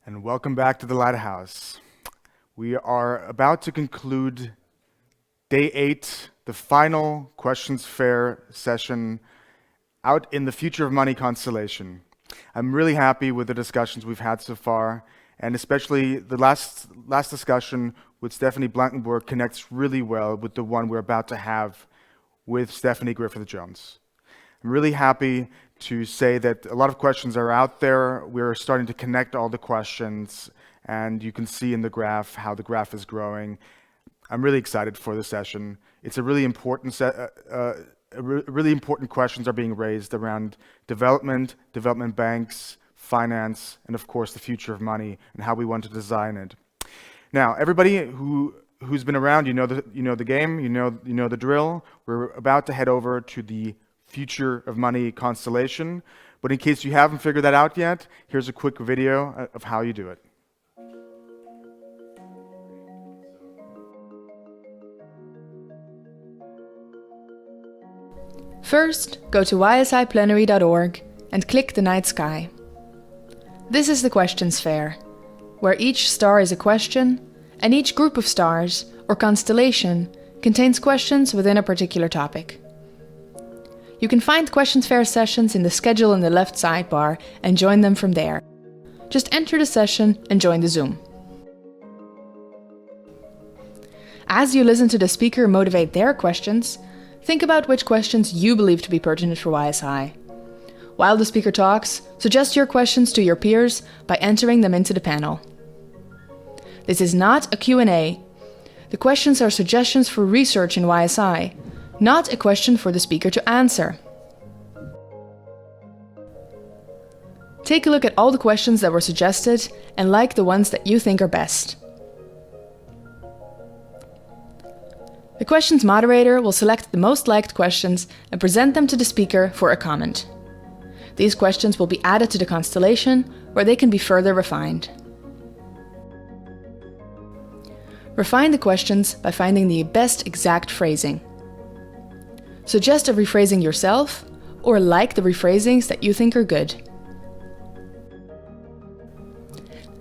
And welcome back to the Lighthouse. We are about to conclude day 8, the final questions fair session out in the Future of Money constellation. I'm really happy with the discussions we've had so far, and especially the last discussion with Stephany Blankenburg connects really well with the one we're about to have with Stephany Griffith-Jones. I'm really happy to say that a lot of questions are out there. We're starting to connect all the questions, and you can see in the graph how the graph is growing. I'm really excited for the session. It's a really important really important questions are being raised around development banks, finance, and of course the future of money and how we want to design it. Now, everybody who's been around, you know the game, you know the drill. We're about to head over to the Future of Money constellation, but in case you haven't figured that out yet, here's a quick video of how you do it. First, go to ysiplenary.org and click the night sky. This is the questions fair, where each star is a question, and each group of stars, or constellation, contains questions within a particular topic. You can find questions fair sessions in the schedule in the left sidebar and join them from there. Just enter the session and join the Zoom. As you listen to the speaker motivate their questions, think about which questions you believe to be pertinent for YSI. While the speaker talks, suggest your questions to your peers by entering them into the panel. This is not a Q&A. The questions are suggestions for research in YSI, not a question for the speaker to answer. Take a look at all the questions that were suggested and like the ones that you think are best. The questions moderator will select the most liked questions and present them to the speaker for a comment. These questions will be added to the constellation, where they can be further refined. Refine the questions by finding the best exact phrasing. Suggest a rephrasing yourself, or like the rephrasings that you think are good.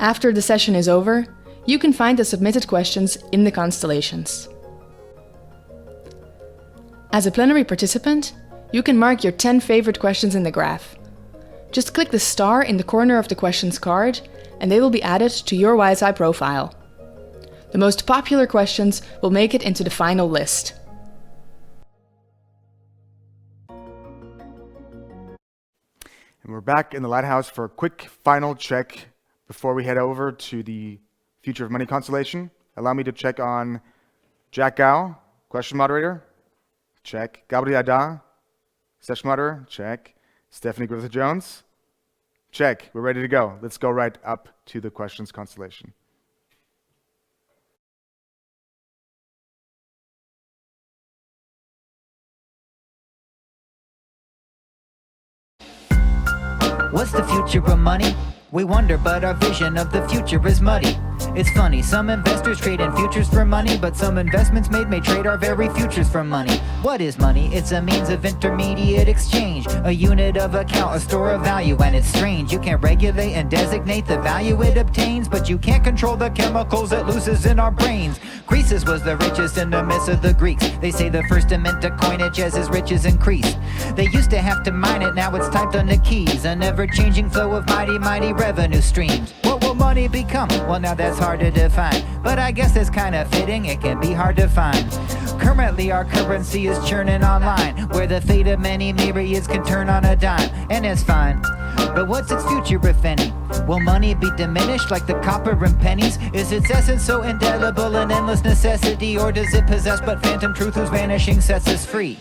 After the session is over, you can find the submitted questions in the constellations. As a plenary participant, you can mark your 10 favorite questions in the graph. Just click the star in the corner of the questions card, and they will be added to your YSI profile. The most popular questions will make it into the final list. And we're back in the Lighthouse for a quick final check before we head over to the Future of Money constellation. Allow me to check on Jack Gao, question moderator. Check. Gabriel Ada, session moderator. Check. Stephany Griffith-Jones. Check. We're ready to go. Let's go right up to the questions constellation. What's the future of money? We wonder, but our vision of the future is muddy. It's funny, some investors trade in futures for money, but some investments made may trade our very futures for money. What is money? It's a means of intermediate exchange, a unit of account, a store of value, and it's strange. You can regulate and designate the value it obtains, but you can't control the chemicals it loses in our brains. Croesus was the richest in the myths of the Greeks. They say the first to mint a coinage as his riches increased. They used to have to mine it, now it's typed on the keys. An ever-changing flow of mighty revenue streams. What will money become? Well, now that's hard to define, but I guess it's kind of fitting, it can be hard to find. Currently our currency is churning online, where the fate of many myriads can turn on a dime, and it's fine. But what's its future, if any? Will money be diminished like the copper and pennies? Is its essence so indelible an endless necessity, or does it possess but phantom truth whose vanishing sets us free?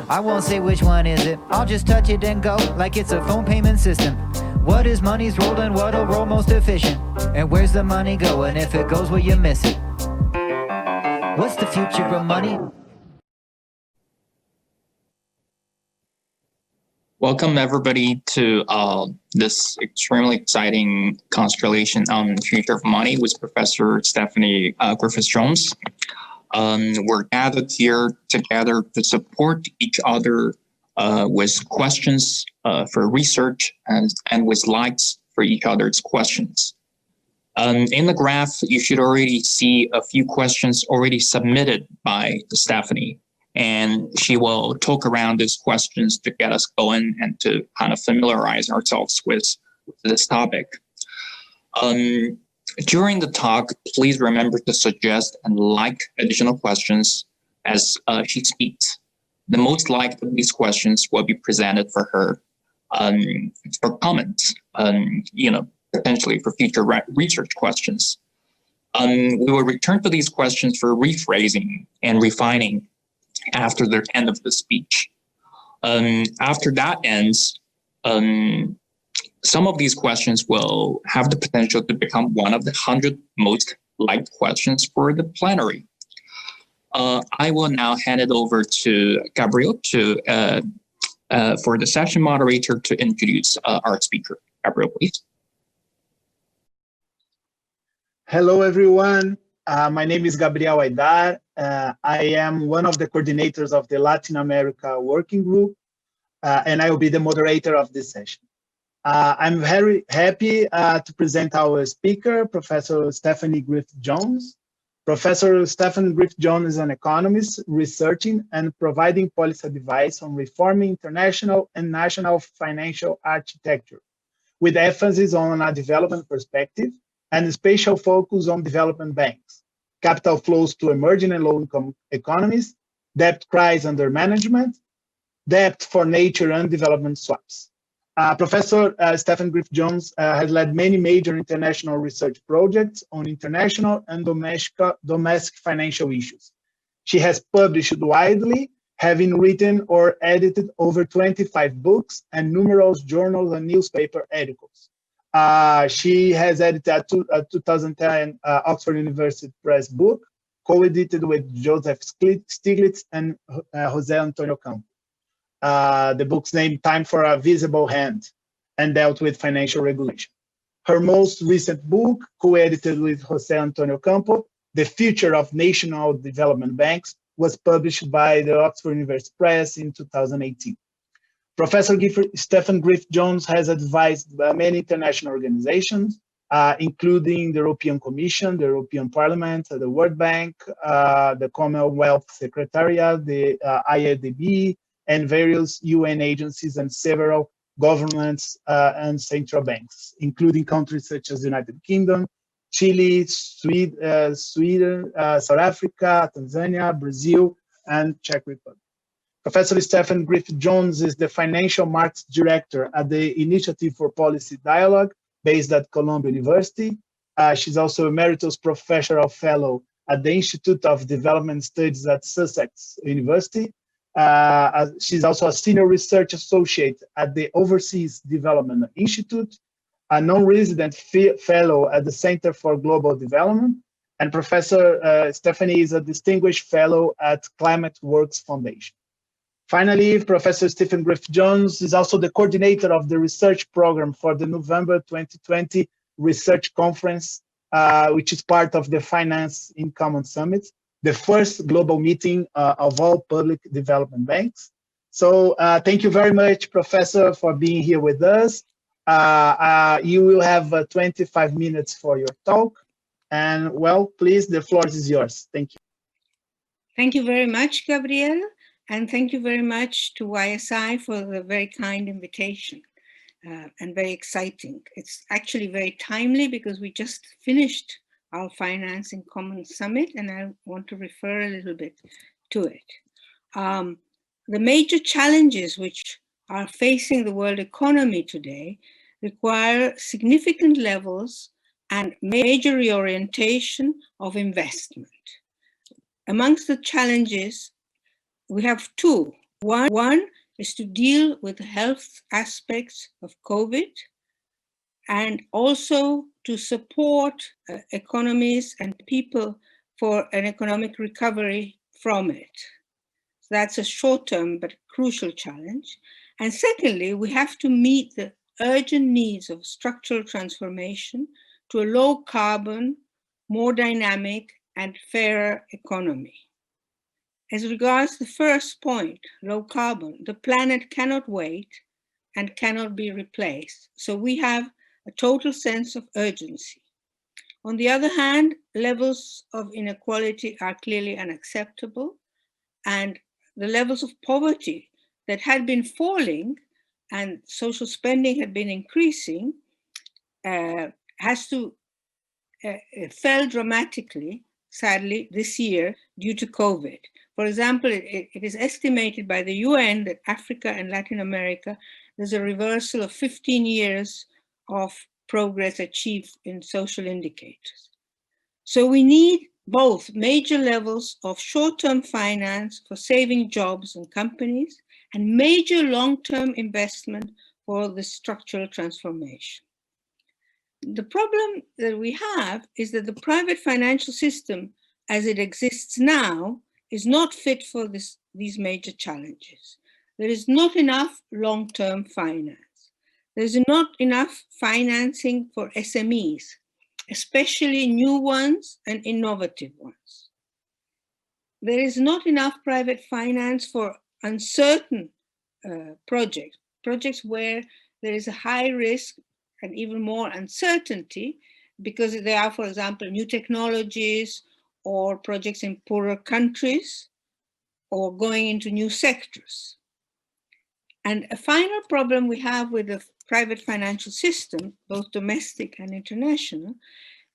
I won't say which one is it, I'll just touch it and go, like it's a phone payment system. What is money's role and what'll roll most efficient? And where's the money going? If it goes, will you miss it? What's the future of money? Welcome everybody to this extremely exciting constellation on future of money with Professor Stephany Griffith-Jones. We're gathered here together to support each other with questions for research and with likes for each other's questions. In the graph, you should already see a few questions already submitted by Stephany, and she will talk around these questions to get us going and to kind of familiarize ourselves with this topic. During the talk, please remember to suggest and like additional questions as she speaks. The most liked of these questions will be presented for her for comments, potentially for future research questions. We will return to these questions for rephrasing and refining after the end of the speech. After that ends, some of these questions will have the potential to become one of the 100 most liked questions for the plenary. I will now hand it over to Gabriel for the session moderator to introduce our speaker. Gabriel, please. Hello, everyone. My name is Gabriel Aidar. I am one of the coordinators of the Latin America Working Group, and I will be the moderator of this session. I'm very happy to present our speaker, Professor Stephany Griffith-Jones. Professor Stephany Griffith-Jones is an economist researching and providing policy advice on reforming international and national financial architecture, with emphasis on a development perspective and a special focus on development banks, capital flows to emerging and low-income economies, debt crisis under management, debt for nature and development swaps. Professor Stephany Griffith-Jones has led many major international research projects on international and domestic financial issues. She has published widely, having written or edited over 25 books and numerous journals and newspaper articles. She has edited a 2010 Oxford University Press book, co-edited with Joseph Stiglitz and Jose Antonio Campos. The book's named Time for a Visible Hand, and dealt with financial regulation. Her most recent book, co-edited with Jose Antonio Campos, The Future of National Development Banks, was published by the Oxford University Press in 2018. Professor Stephany Griffith-Jones has advised many international organizations, including the European Commission, the European Parliament, the World Bank, the Commonwealth Secretariat, the IADB, and various UN agencies and several governments and central banks, including countries such as the United Kingdom, Chile, Sweden, South Africa, Tanzania, Brazil, and Czech Republic. Professor Stephany Griffith-Jones is the Financial Markets Director at the Initiative for Policy Dialogue, based at Columbia University. She's also Emeritus Professor Fellow at the Institute of Development Studies at Sussex University. She's also a Senior Research Associate at the Overseas Development Institute, a non-resident fellow at the Center for Global Development, and Professor Stephany is a Distinguished Fellow at Climate Works Foundation. Finally, Professor Stephany Griffith-Jones is also the coordinator of the research program for the November 2020 Research Conference, which is part of the Finance in Common Summit, the first global meeting of all public development banks. So thank you very much, Professor, for being here with us. You will have 25 minutes for your talk. And well, please, the floor is yours. Thank you. Thank you very much, Gabriel. And thank you very much to YSI for the very kind invitation and very exciting. It's actually very timely because we just finished our Finance in Common Summit, and I want to refer a little bit to it. The major challenges which are facing the world economy today require significant levels and major reorientation of investment. Amongst the challenges, we have two. One is to deal with the health aspects of COVID, and also to support economies and people for an economic recovery from it. So that's a short-term but crucial challenge. And secondly, we have to meet the urgent needs of structural transformation to a low-carbon, more dynamic, and fairer economy. As regards the first point, low carbon, the planet cannot wait and cannot be replaced. So we have a total sense of urgency. On the other hand, levels of inequality are clearly unacceptable, and the levels of poverty that had been falling and social spending had been increasing fell dramatically, sadly, this year due to COVID. For example, it is estimated by the UN that Africa and Latin America, there's a reversal of 15 years of progress achieved in social indicators. So we need both major levels of short-term finance for saving jobs and companies and major long-term investment for the structural transformation. The problem that we have is that the private financial system as it exists now is not fit for these major challenges. There is not enough long-term finance. There's not enough financing for SMEs, especially new ones and innovative ones. There is not enough private finance for uncertain projects where there is a high risk and even more uncertainty because there are, for example, new technologies or projects in poorer countries or going into new sectors. And a final problem we have with the private financial system, both domestic and international,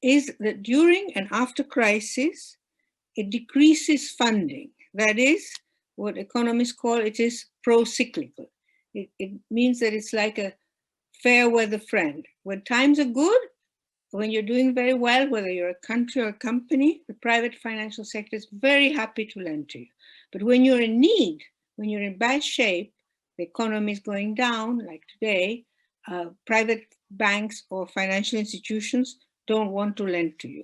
is that during and after crisis, it decreases funding. That is what economists call it is pro-cyclical. It means that it's like a fair weather friend. When times are good, when you're doing very well, whether you're a country or a company, the private financial sector is very happy to lend to you. But when you're in need, when you're in bad shape, the economy is going down, like today, private banks or financial institutions don't want to lend to you.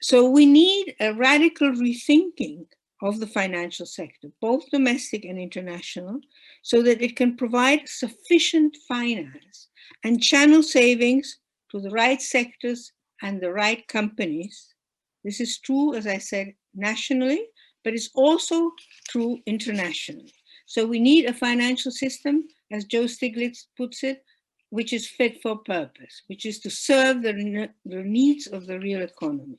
So we need a radical rethinking of the financial sector, both domestic and international, so that it can provide sufficient finance and channel savings to the right sectors and the right companies. This is true, as I said, nationally, but it's also true internationally. So we need a financial system, as Joe Stiglitz puts it, which is fit for purpose, which is to serve the needs of the real economy.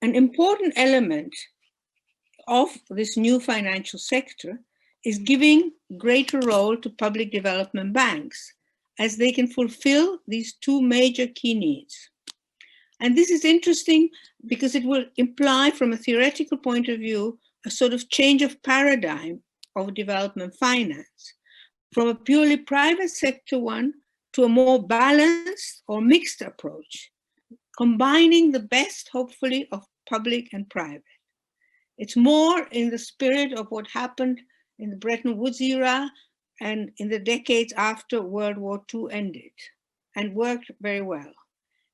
An important element of this new financial sector is giving greater role to public development banks, as they can fulfill these two major key needs. And this is interesting because it will imply, from a theoretical point of view, a sort of change of paradigm of development finance, from a purely private sector one to a more balanced or mixed approach, combining the best, hopefully, of public and private. It's more in the spirit of what happened in the Bretton Woods era and in the decades after World War II ended, and worked very well.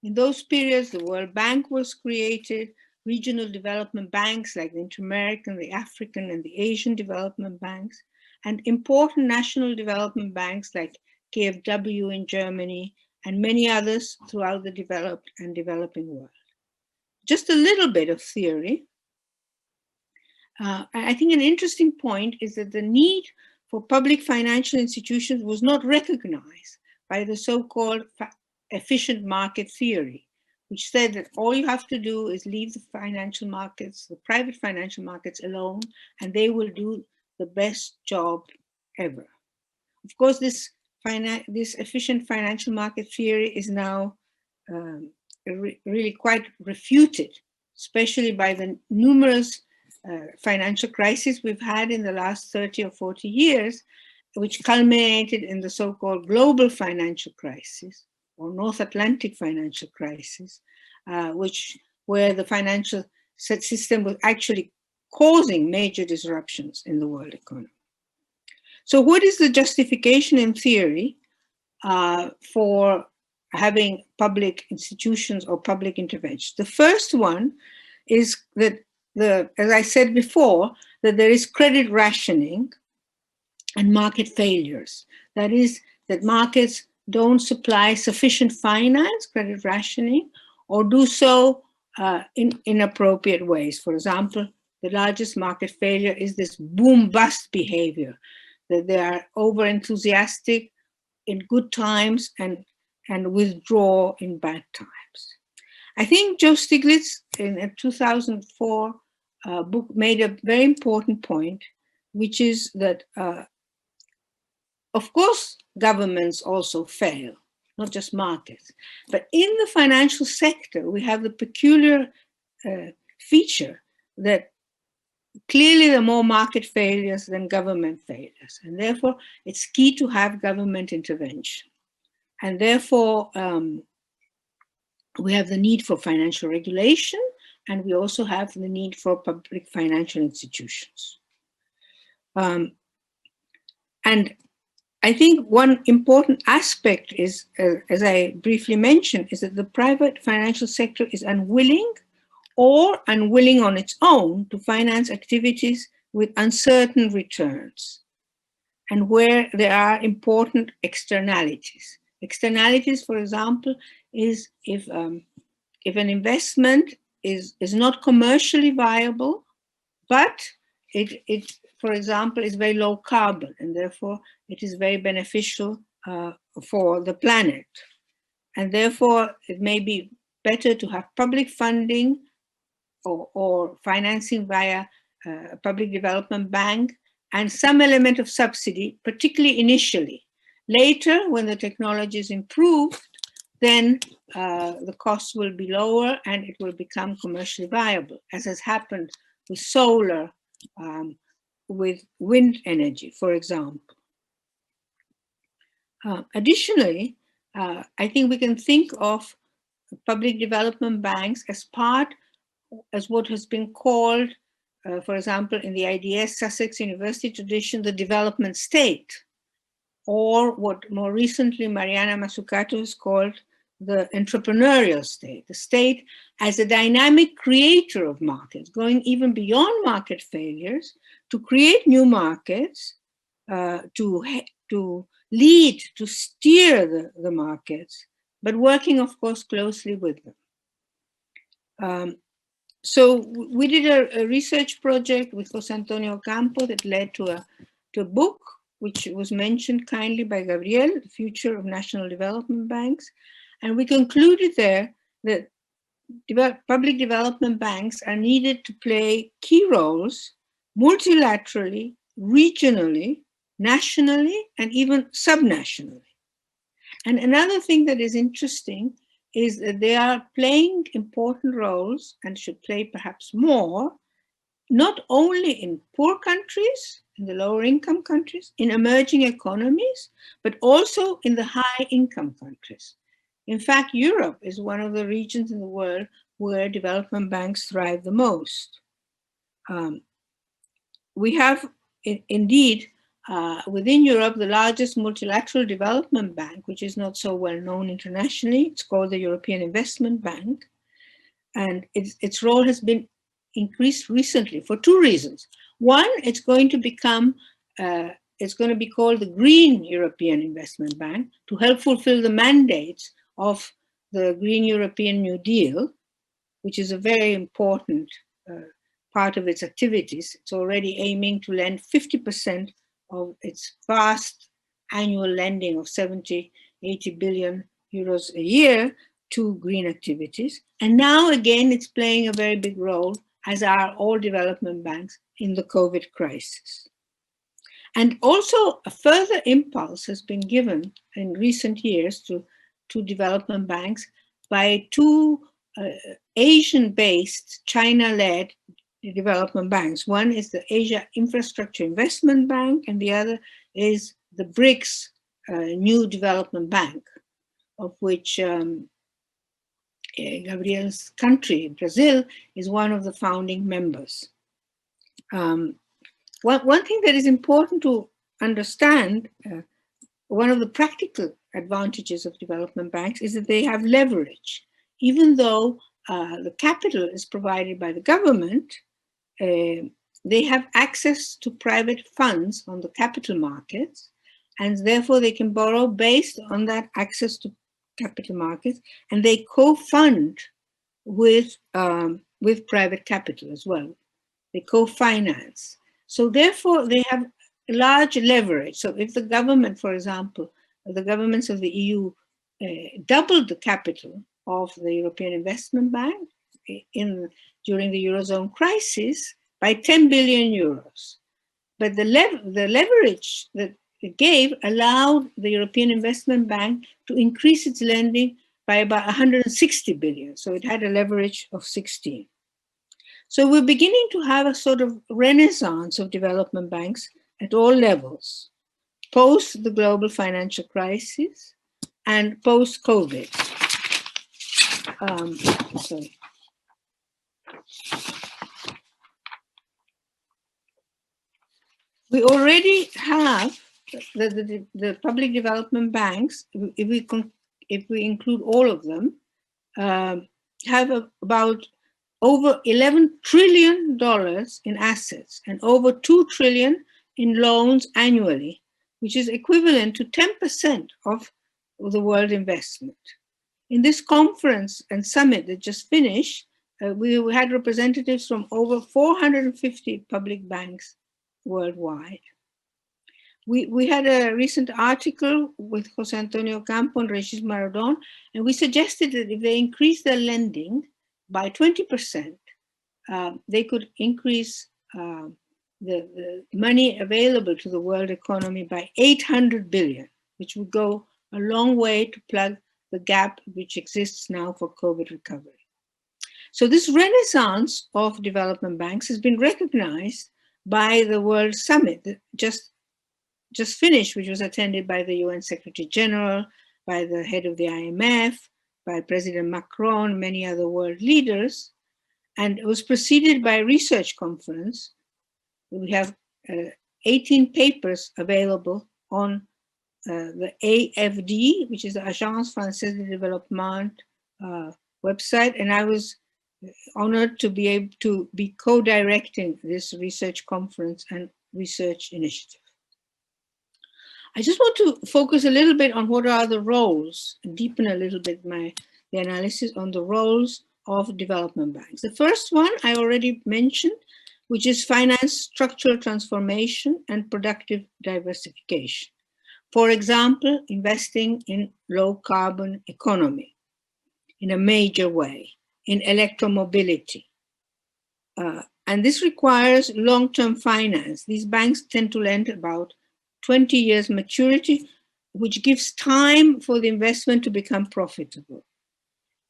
In those periods, the World Bank was created, regional development banks like the Inter-American, the African, and the Asian development banks, and important national development banks like KfW in Germany, and many others throughout the developed and developing world. Just a little bit of theory. I think an interesting point is that the need for public financial institutions was not recognized by the so-called efficient market theory, which said that all you have to do is leave the financial markets, the private financial markets alone, and they will do the best job ever. Of course, this efficient financial market theory is now really quite refuted, especially by the numerous financial crises we've had in the last 30 or 40 years, which culminated in the so-called global financial crisis or North Atlantic financial crisis, where the financial system was actually causing major disruptions in the world economy. So what is the justification in theory for having public institutions or public intervention? The first one is that, as I said before, that there is credit rationing and market failures. That is, that markets don't supply sufficient finance, credit rationing, or do so in inappropriate ways. For example, the largest market failure is this boom-bust behavior, that they are over-enthusiastic in good times and withdraw in bad times. I think Joe Stiglitz in a 2004 book made a very important point, which is that, of course, governments also fail, not just markets. But in the financial sector, we have the peculiar feature that clearly there are more market failures than government failures. And therefore, it's key to have government intervention. And therefore, we have the need for financial regulation, and we also have the need for public financial institutions. And I think one important aspect is, as I briefly mentioned, is that the private financial sector is unwilling or unwilling on its own to finance activities with uncertain returns and where there are important externalities. Externalities, for example, is if an investment is not commercially viable, but it, for example, is very low carbon, and therefore it is very beneficial for the planet. And therefore, it may be better to have public funding or financing via a public development bank and some element of subsidy, particularly initially. Later, when the technology is improved, then the costs will be lower and it will become commercially viable, as has happened with solar, with wind energy, for example. Additionally, I think we can think of public development banks as what has been called, for example, in the IDS Sussex University tradition, the development state, or what more recently Mariana Mazzucato has called the entrepreneurial state, the state as a dynamic creator of markets, going even beyond market failures to create new markets, to lead, to steer the markets, but working, of course, closely with them. So we did a research project with José Antonio Campo that led to a book, which was mentioned kindly by Gabriel, The Future of National Development Banks. And we concluded there that public development banks are needed to play key roles multilaterally, regionally, nationally, and even subnationally. And another thing that is interesting is that they are playing important roles and should play perhaps more, not only in poor countries, in the lower income countries, in emerging economies, but also in the high income countries. In fact, Europe is one of the regions in the world where development banks thrive the most. We have indeed within Europe the largest multilateral development bank, which is not so well known internationally. It's called the European Investment Bank. And its role has been increased recently for two reasons. One, it's going to become, it's going to be called the Green European Investment Bank to help fulfill the mandates of the Green European New Deal, which is a very important part of its activities. It's already aiming to lend 50% of its vast annual lending of 70, 80 billion euros a year to green activities. And now again, it's playing a very big role, as are all development banks in the COVID crisis. And also a further impulse has been given in recent years to development banks by two Asian-based, China-led development banks. One is the Asia Infrastructure Investment Bank, and the other is the BRICS New Development Bank, of which Gabriel's country, Brazil, is one of the founding members. One thing that is important to understand, one of the practical advantages of development banks is that they have leverage. Even though the capital is provided by the government, they have access to private funds on the capital markets, and therefore they can borrow based on that access to capital markets, and they co-fund with private capital as well. They co-finance. So therefore they have large leverage. So if the government, for example, the governments of the EU doubled the capital of the European Investment Bank during the Eurozone crisis by 10 billion euros. But the leverage that it gave allowed the European Investment Bank to increase its lending by about 160 billion. So it had a leverage of 16. So we're beginning to have a sort of renaissance of development banks at all levels, post the global financial crisis and post-COVID. Sorry. We already have the public development banks, if we include all of them, have about over $11 trillion in assets and over 2 trillion in loans annually, which is equivalent to 10% of the world investment. In this conference and summit that just finished, we had representatives from over 450 public banks worldwide. We had a recent article with Jose Antonio Campo and Regis Maradon, and we suggested that if they increase their lending by 20%, they could increase the money available to the world economy by 800 billion, which would go a long way to plug the gap which exists now for COVID recovery. So this renaissance of development banks has been recognized by the World Summit that just finished, which was attended by the UN Secretary General, by the head of the IMF, by President Macron, many other world leaders, and it was preceded by a research conference. We have 18 papers available on the AFD, which is the Agence Française de Développement website, and I was honored to be able to be co-directing this research conference and research initiative. I just want to focus a little bit on what are the roles, and deepen a little bit the analysis on the roles of development banks. The first one I already mentioned, which is finance structural transformation and productive diversification. For example, investing in low carbon economy in a major way, in electromobility. And this requires long-term finance. These banks tend to lend about 20 years maturity, which gives time for the investment to become profitable.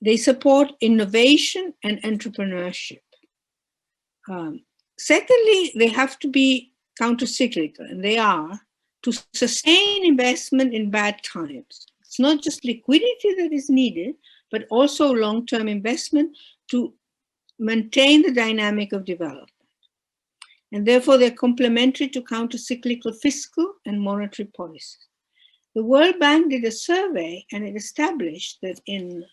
They support innovation and entrepreneurship. Secondly, they have to be counter-cyclical, and they are, to sustain investment in bad times. It's not just liquidity that is needed, but also long-term investment to maintain the dynamic of development. And therefore, they're complementary to counter-cyclical fiscal and monetary policies. The World Bank did a survey, and it established that in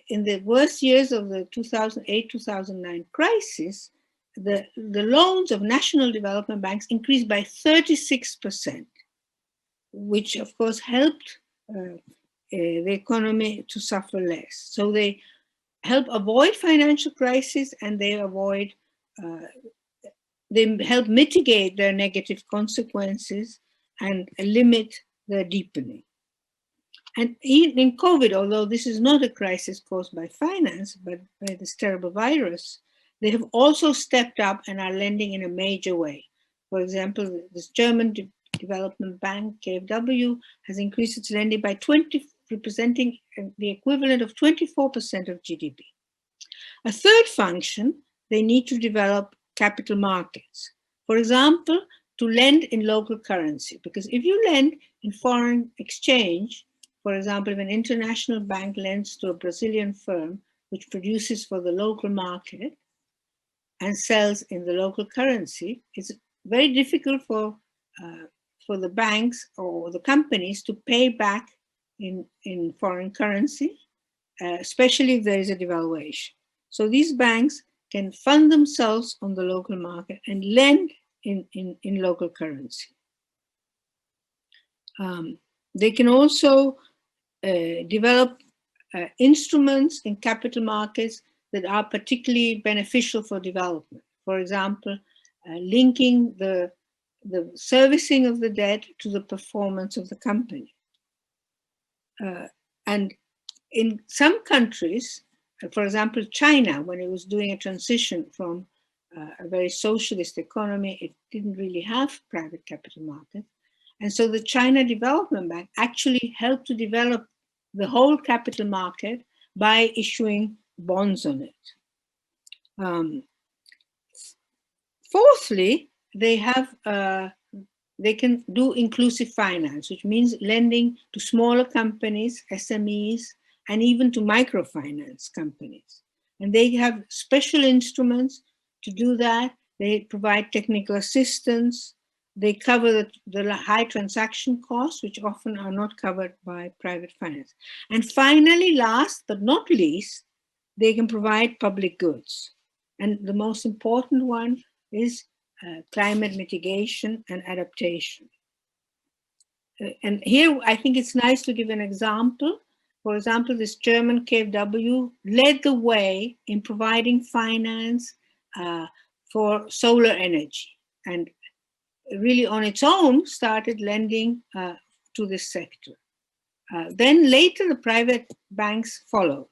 the worst years of the 2008-2009 crisis, the loans of national development banks increased by 36%, which of course helped the economy to suffer less. So they help avoid financial crisis, and they help mitigate their negative consequences and limit their deepening. And in COVID, although this is not a crisis caused by finance, but by this terrible virus, they have also stepped up and are lending in a major way. For example, this German development bank, KfW, has increased its lending by 20, representing the equivalent of 24% of GDP. A third function, they need to develop capital markets. For example, to lend in local currency, because if you lend in foreign exchange, for example, if an international bank lends to a Brazilian firm which produces for the local market and sells in the local currency, it's very difficult for the banks or the companies to pay back in foreign currency, especially if there is a devaluation. So these banks can fund themselves on the local market and lend in local currency. They can also develop instruments in capital markets that are particularly beneficial for development. For example, linking the the servicing of the debt to the performance of the company. And in some countries, for example, China, when it was doing a transition from a very socialist economy, it didn't really have private capital markets. And so the China Development Bank actually helped to develop the whole capital market by issuing bonds on it. Fourthly, they can do inclusive finance, which means lending to smaller companies, SMEs, and even to microfinance companies. And they have special instruments to do that. They provide technical assistance. They cover the high transaction costs, which often are not covered by private finance. And finally, last but not least, they can provide public goods. And the most important one is climate mitigation and adaptation. And here, I think it's nice to give an example. For example, this German KfW led the way in providing finance for solar energy, and really on its own started lending to this sector. Then later, the private banks followed.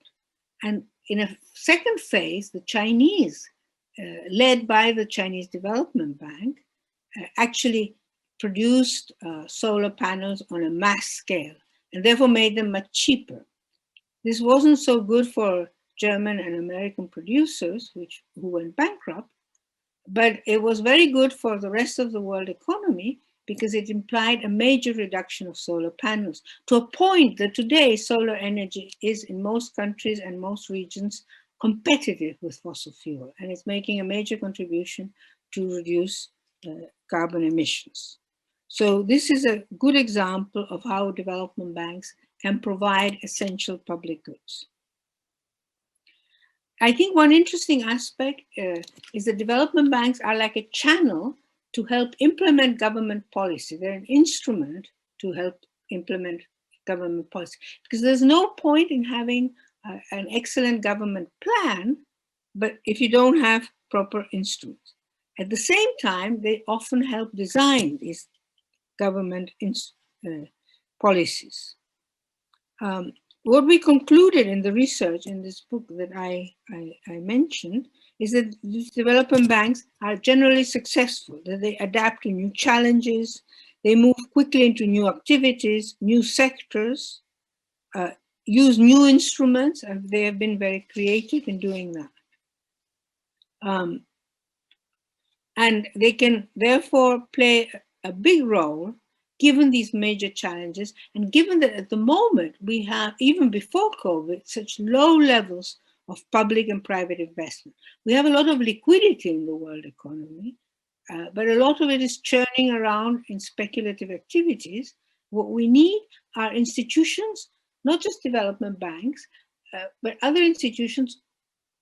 And in a second phase, the Chinese, led by the Chinese Development Bank, actually produced solar panels on a mass scale and therefore made them much cheaper. This wasn't so good for German and American producers, who went bankrupt, but it was very good for the rest of the world economy because it implied a major reduction of solar panels, to a point that today solar energy is in most countries and most regions competitive with fossil fuel, and it's making a major contribution to reduce carbon emissions. So this is a good example of how development banks can provide essential public goods. I think one interesting aspect is that development banks are like a channel to help implement government policy. They're an instrument to help implement government policy, because there's no point in having an excellent government plan, but if you don't have proper instruments. At the same time, they often help design these government policies. What we concluded in the research in this book that I mentioned is that these development banks are generally successful, that they adapt to new challenges, they move quickly into new activities, new sectors, use new instruments, and they have been very creative in doing that. And they can therefore play a big role given these major challenges, and given that at the moment we have, even before COVID, such low levels of public and private investment. We have a lot of liquidity in the world economy, but a lot of it is churning around in speculative activities. What we need are institutions, not just development banks, but other institutions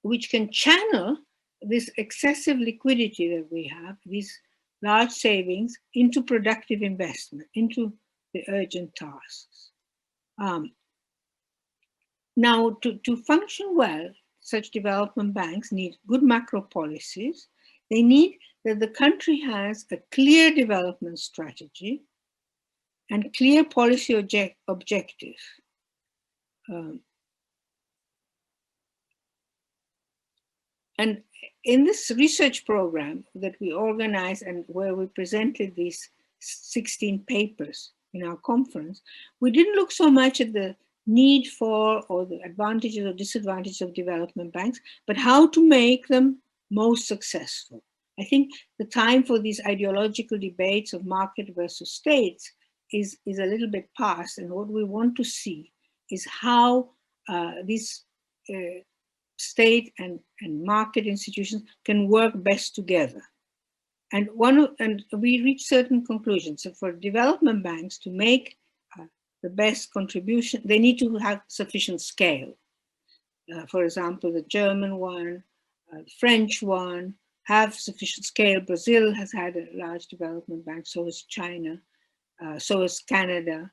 which can channel this excessive liquidity that we have, these large savings, into productive investment, into the urgent tasks. Now, to function well, such development banks need good macro policies. They need that the country has a clear development strategy and clear policy objective. And in this research program that we organized and where we presented these 16 papers in our conference, we didn't look so much at the need for or the advantages or disadvantages of development banks, but how to make them most successful. I think the time for these ideological debates of market versus states is a little bit past, and what we want to see is how these state and market institutions can work best together. And we reach certain conclusions. So for development banks to make the best contribution, they need to have sufficient scale. For example, the German one, the French one have sufficient scale. Brazil has had a large development bank, so has China, so has Canada.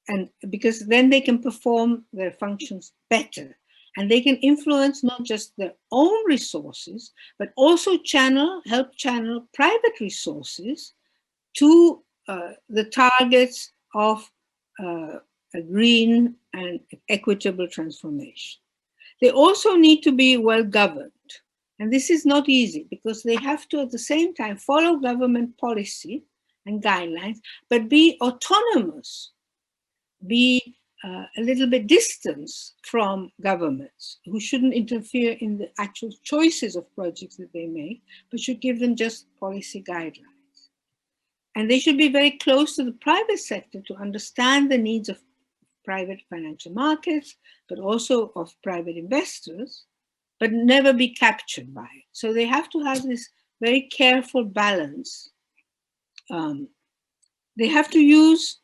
And because then they can perform their functions better. And they can influence not just their own resources, but also help channel private resources to the targets of a green and equitable transformation. They also need to be well governed. And this is not easy because they have to at the same time follow government policy and guidelines, but be autonomous, be a little bit distant from governments who shouldn't interfere in the actual choices of projects that they make, but should give them just policy guidelines. And they should be very close to the private sector to understand the needs of private financial markets, but also of private investors, but never be captured by it. So they have to have this very careful balance. They have to use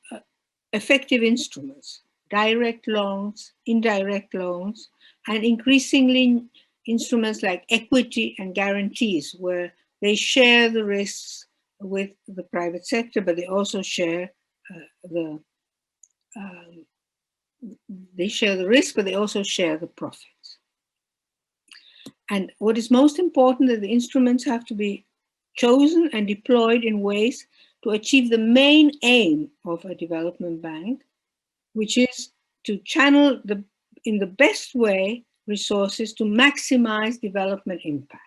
effective instruments, direct loans, indirect loans, and increasingly instruments like equity and guarantees, where they share the risks with the private sector, but they also share risk, but they also share the profits. And what is most important is the instruments have to be chosen and deployed in ways to achieve the main aim of a development bank, which is to channel in the best way resources to maximize development impact.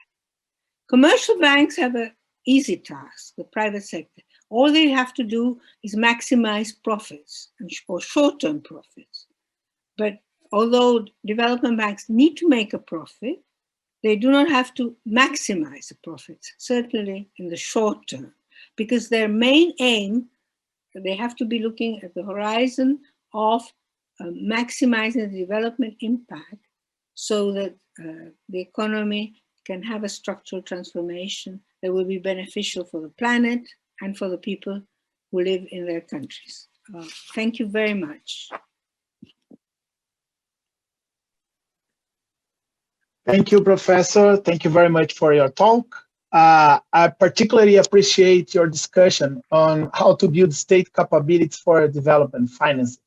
Commercial banks have an easy task, the private sector. All they have to do is maximize profits or short-term profits. But although development banks need to make a profit, they do not have to maximize the profits, certainly in the short term, because their main aim, they have to be looking at the horizon of maximizing the development impact so that the economy can have a structural transformation that will be beneficial for the planet and for the people who live in their countries. Thank you very much. Thank you, Professor. Thank you very much for your talk. I particularly appreciate your discussion on how to build state capabilities for development financing.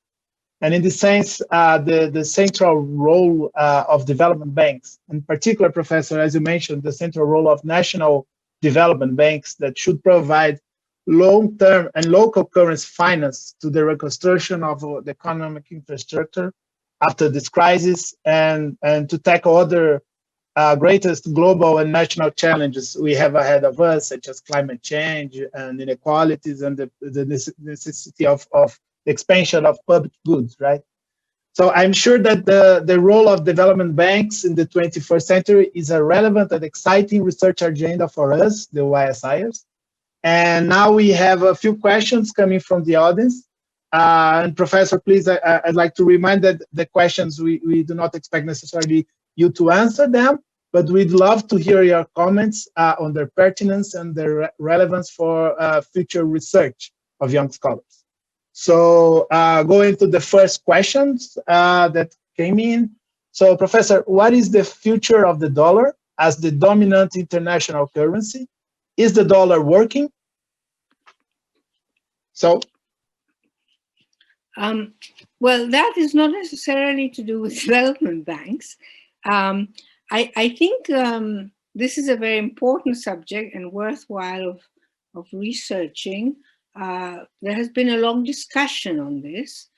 And in this sense, the central role of development banks, in particular, Professor, as you mentioned, the central role of national development banks that should provide long-term and local currency finance to the reconstruction of the economic infrastructure after this crisis and to tackle other greatest global and national challenges we have ahead of us, such as climate change and inequalities and the necessity of the expansion of public goods, right? So I'm sure that the role of development banks in the 21st century is a relevant and exciting research agenda for us, the YSIers. And now we have a few questions coming from the audience. And Professor, please, I'd like to remind that the questions, we do not expect necessarily you to answer them, but we'd love to hear your comments on their pertinence and their relevance for future research of young scholars. So going to the first questions that came in. So Professor, what is the future of the dollar as the dominant international currency? Is the dollar working? So. Well, that is not necessarily to do with development banks. I think this is a very important subject and worthwhile of researching. There has been a long discussion on this.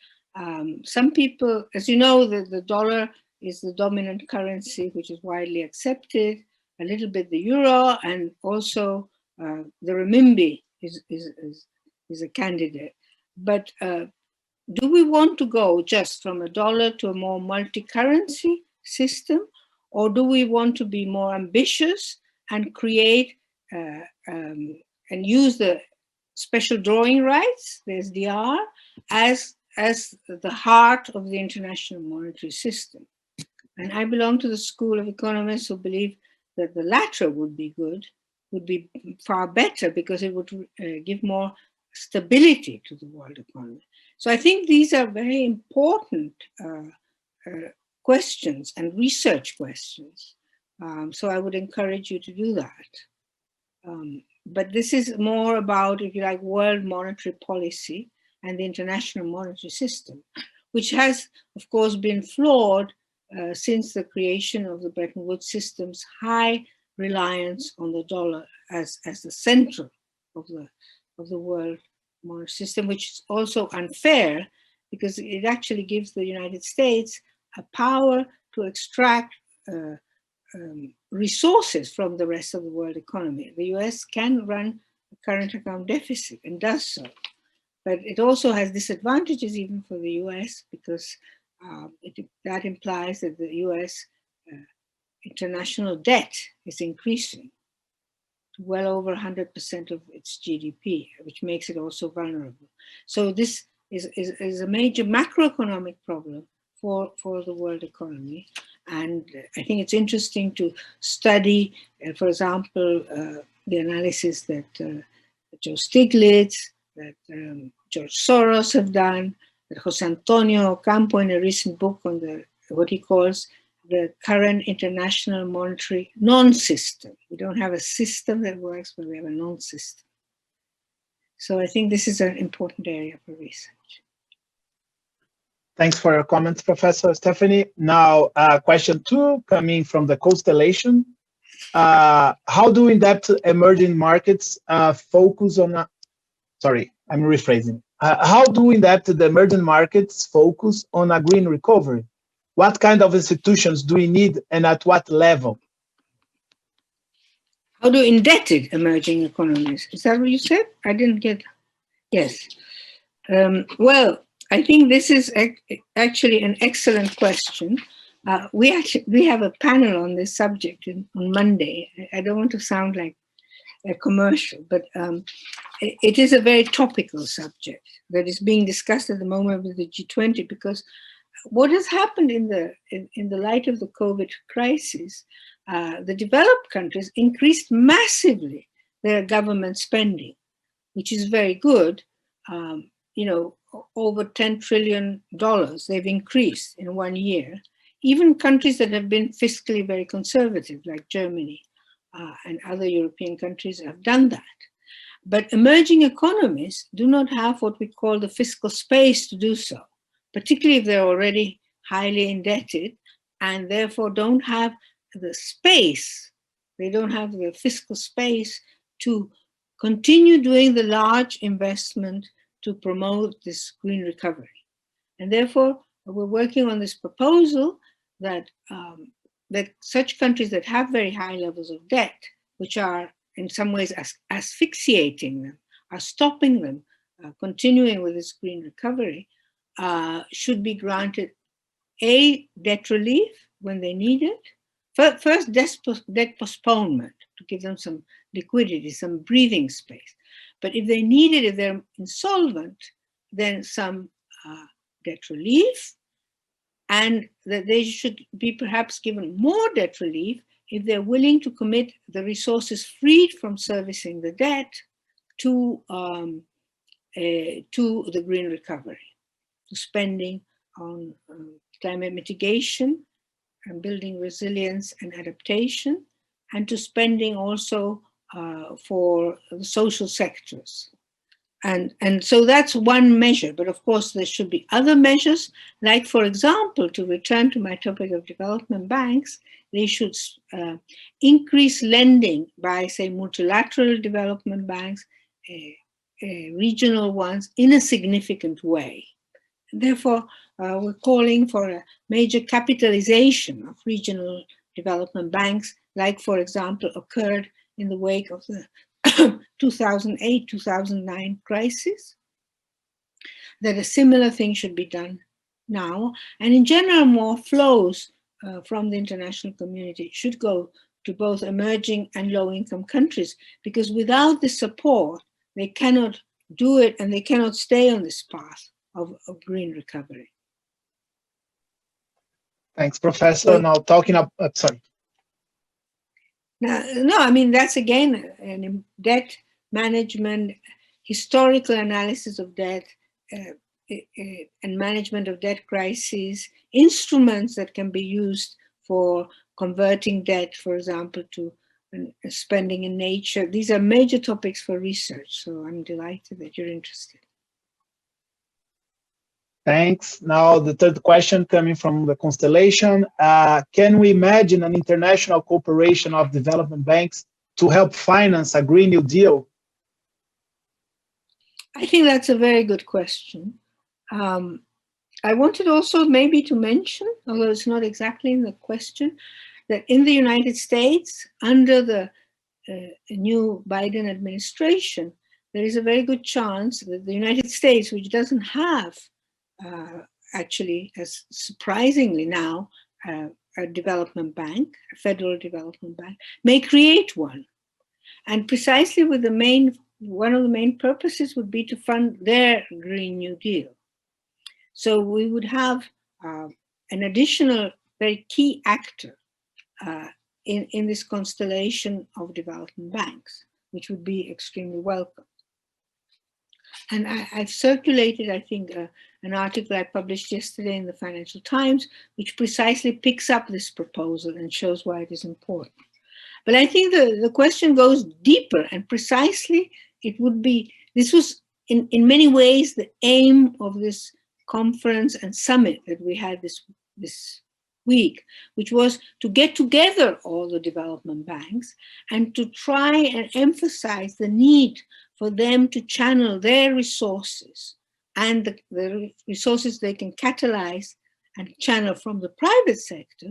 Some people, as you know, the dollar is the dominant currency, which is widely accepted, a little bit the euro, and also the renminbi is a candidate. But do we want to go just from a dollar to a more multi-currency system, or do we want to be more ambitious and create and use the special drawing rights, the SDR, as the heart of the international monetary system? And I belong to the school of economists who believe that the latter would be good, would be far better, because it would give more stability to the world economy. So I think these are very important questions and research questions. So I would encourage you to do that. But this is more about, if you like, world monetary policy and the international monetary system, which has, of course, been flawed since the creation of the Bretton Woods system's high reliance on the dollar as the center of the of the world monetary system, which is also unfair because it actually gives the United States a power to extract resources from the rest of the world economy. The US can run a current account deficit and does so. But it also has disadvantages even for the US because that implies that the US international debt is increasing to well over 100% of its GDP, which makes it also vulnerable. So this is a major macroeconomic problem for the world economy. And I think it's interesting to study, for example, the analysis that Joe Stiglitz, that George Soros have done, that Jose Antonio Ocampo in a recent book on what he calls the current international monetary non-system. We don't have a system that works, but we have a non-system. So I think this is an important area for research. Thanks for your comments, Professor Stephany. Now, question 2 coming from the Constellation. How do in-depth emerging markets focus on, sorry, I'm rephrasing. How do in-depth the emerging markets focus on a green recovery? What kind of institutions do we need and at what level? How do indebted emerging economies? Is that what you said? I didn't get. Yes. Well, I think this is actually an excellent question. We have a panel on this subject on Monday. I don't want to sound like a commercial, but it is a very topical subject that is being discussed at the moment with the G20, because what has happened in the light of the COVID crisis, the developed countries increased massively their government spending, which is very good. Over $10 trillion they've increased in 1 year. Even countries that have been fiscally very conservative, like Germany and other European countries, have done that. But emerging economies do not have what we call the fiscal space to do so, particularly if they're already highly indebted and therefore don't have the space, they don't have the fiscal space to continue doing the large investment to promote this green recovery. And therefore, we're working on this proposal that, that such countries that have very high levels of debt, which are in some ways asphyxiating them, are stopping them continuing with this green recovery, should be granted debt relief when they need it. First, debt postponement to give them some liquidity, some breathing space. But if they need it, if they're insolvent, then some debt relief, and that they should be perhaps given more debt relief if they're willing to commit the resources freed from servicing the debt to the green recovery, to spending on climate mitigation and building resilience and adaptation, and to spending also for the social sectors. And so that's one measure, but of course there should be other measures, like, for example, to return to my topic of development banks, they should increase lending by, say, multilateral development banks, regional ones, in a significant way. Therefore, we're calling for a major capitalization of regional development banks, like, for example, occurred in the wake of the 2008-2009 crisis, that a similar thing should be done now. And in general, more flows from the international community should go to both emerging and low-income countries, because without the support, they cannot do it and they cannot stay on this path of green recovery. Thanks, Professor. Now talking about, sorry. No, I mean, that's again an debt management, historical analysis of debt, and management of debt crises, instruments that can be used for converting debt, for example, to spending in nature. These are major topics for research, so I'm delighted that you're interested. Thanks. Now the third question coming from the Constellation. Can we imagine an international cooperation of development banks to help finance a Green New Deal? I think that's a very good question. I wanted also maybe to mention, although it's not exactly in the question, that in the United States, under the new Biden administration, there is a very good chance that the United States, which doesn't have actually, as surprisingly now, a development bank, a federal development bank, may create one. And precisely with one of the main purposes would be to fund their Green New Deal. So we would have an additional very key actor in this constellation of development banks, which would be extremely welcome. And I've circulated, I think, an article I published yesterday in the Financial Times, which precisely picks up this proposal and shows why it is important. But I think the question goes deeper, and precisely it would be, this was in many ways the aim of this conference and summit that we had this week, which was to get together all the development banks and to try and emphasize the need for them to channel their resources and the resources they can catalyze and channel from the private sector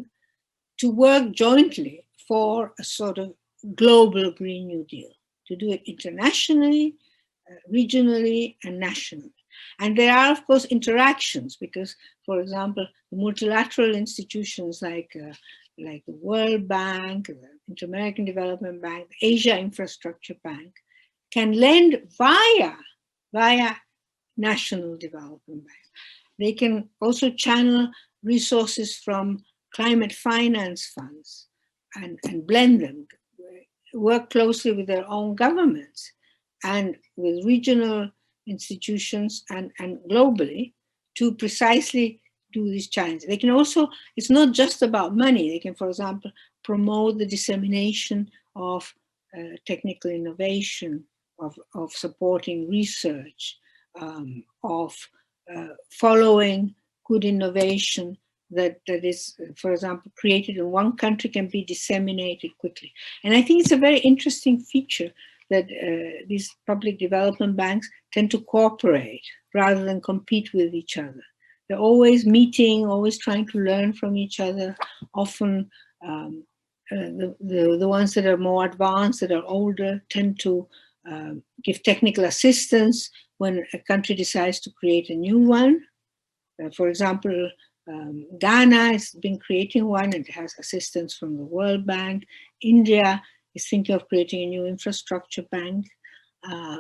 to work jointly for a sort of global Green New Deal, to do it internationally, regionally, and nationally. And there are, of course, interactions because, for example, the multilateral institutions like the World Bank, the Inter-American Development Bank, the Asia Infrastructure Bank, can lend via national development banks. They can also channel resources from climate finance funds and blend them, work closely with their own governments and with regional institutions and globally to precisely do these challenges. They can also, it's not just about money. They can, for example, promote the dissemination of technical innovation, of supporting research, of following good innovation that is, for example, created in one country can be disseminated quickly. And I think it's a very interesting feature that these public development banks tend to cooperate rather than compete with each other. They're always meeting, always trying to learn from each other. Often the ones that are more advanced, that are older, tend to give technical assistance when a country decides to create a new one. For example, Ghana has been creating one and has assistance from the World Bank. India is thinking of creating a new infrastructure bank.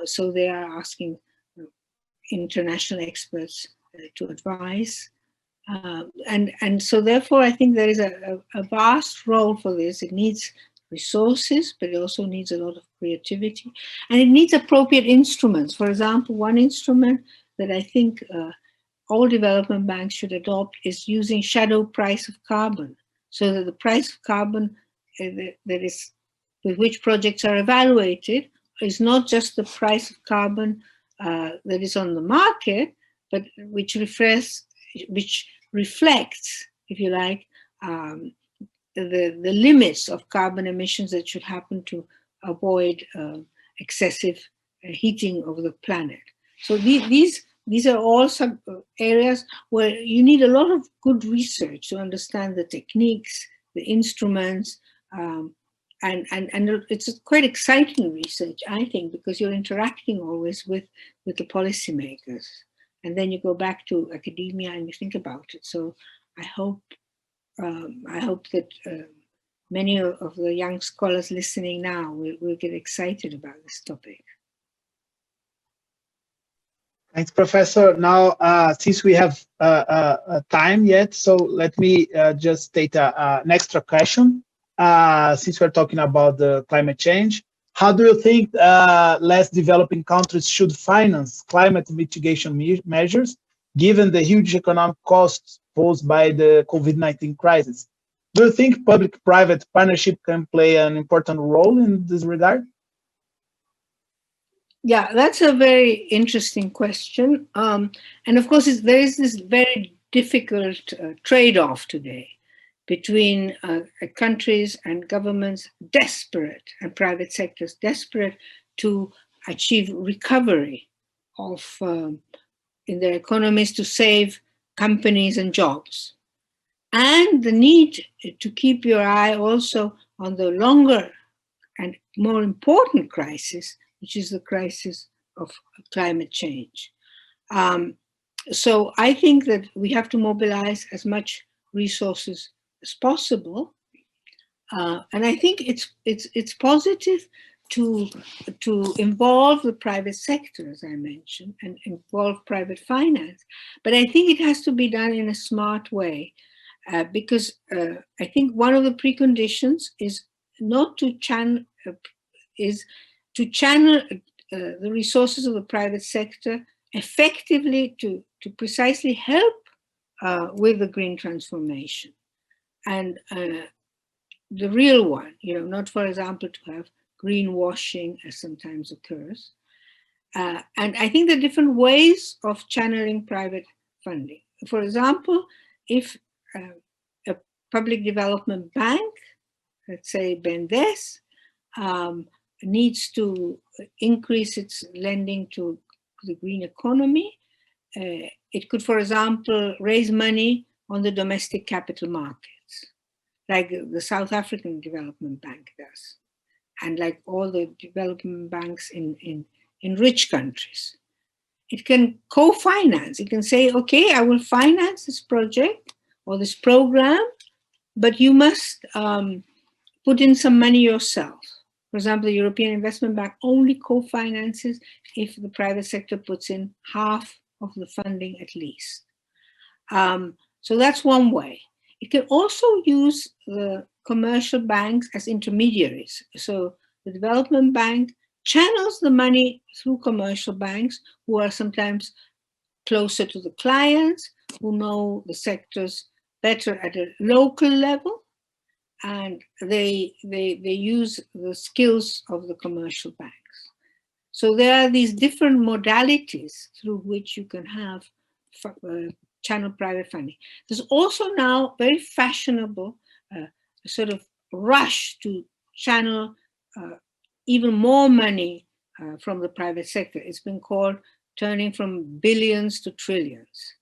So they are asking international experts to advise. And so therefore, I think there is a vast role for this. It needs resources, but it also needs a lot of creativity. And it needs appropriate instruments. For example, one instrument that I think all development banks should adopt is using shadow price of carbon, so that the price of carbon that is with which projects are evaluated is not just the price of carbon that is on the market, but which reflects, if you like, the limits of carbon emissions that should happen to avoid excessive heating of the planet. So these are all some areas where you need a lot of good research to understand the techniques, the instruments, and it's quite exciting research, I think, because you're interacting always with the policymakers. And then you go back to academia and you think about it. So I hope that many of the young scholars listening now will get excited about this topic. Thanks, Professor. Now, since we have time yet, so let me just state an extra question. Since we're talking about the climate change, how do you think less developing countries should finance climate mitigation measures, given the huge economic costs posed by the COVID-19 crisis? Do you think public-private partnership can play an important role in this regard? Yeah, that's a very interesting question. And of course, there is this very difficult trade-off today between countries and governments desperate, and private sectors desperate to achieve recovery in their economies to save companies and jobs, and the need to keep your eye also on the longer and more important crisis, which is the crisis of climate change. So I think that we have to mobilize as much resources as possible, and I think it's positive to involve the private sector, as I mentioned, and involve private finance. But I think it has to be done in a smart way, because I think one of the preconditions is not to channel the resources of the private sector effectively to precisely help with the green transformation. And the real one, not, for example, to have greenwashing as sometimes occurs. And I think there are different ways of channeling private funding. For example, if a public development bank, let's say BNDES, needs to increase its lending to the green economy, it could, for example, raise money on the domestic capital markets, like the South African Development Bank does, and like all the development banks in rich countries. It can co-finance. It can say, okay, I will finance this project or this program, but you must put in some money yourself. For example, the European Investment Bank only co-finances if the private sector puts in half of the funding at least. So that's one way. It can also use the commercial banks as intermediaries. So the development bank channels the money through commercial banks who are sometimes closer to the clients, who know the sectors better at a local level, and they use the skills of the commercial banks. So there are these different modalities through which you can have channel private funding. There's also now very fashionable sort of rush to channel even more money from the private sector. It's been called turning from billions to trillions.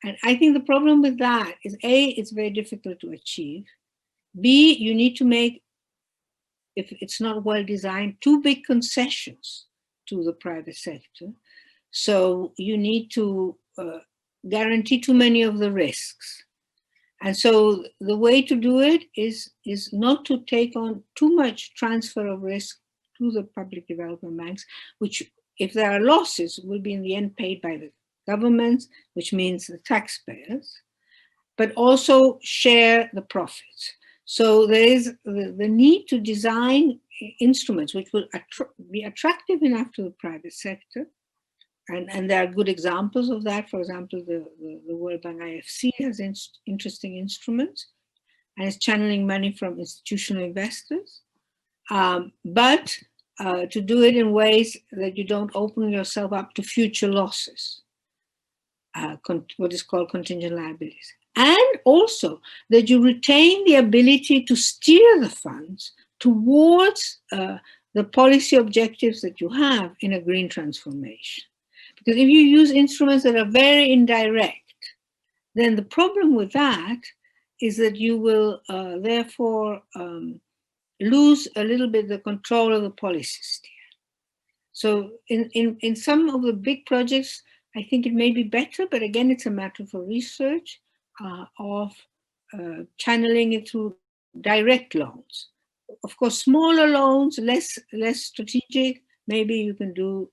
And I think the problem with that is, A, it's very difficult to achieve. B, you need to make, if it's not well designed, too big concessions to the private sector. So you need to guarantee too many of the risks. And so the way to do it is not to take on too much transfer of risk to the public development banks, which, if there are losses, will be in the end paid by the governments, which means the taxpayers, but also share the profits. So there is the need to design instruments which will be attractive enough to the private sector. And there are good examples of that. For example, the World Bank IFC has interesting instruments and is channeling money from institutional investors. But to do it in ways that you don't open yourself up to future losses, what is called contingent liabilities. And also that you retain the ability to steer the funds towards the policy objectives that you have in a green transformation. Because if you use instruments that are very indirect, then the problem with that is that you will therefore lose a little bit the control of the policy steer. So in some of the big projects, I think it may be better, but again, it's a matter for research of channeling it through direct loans. Of course, smaller loans, less strategic, maybe you can do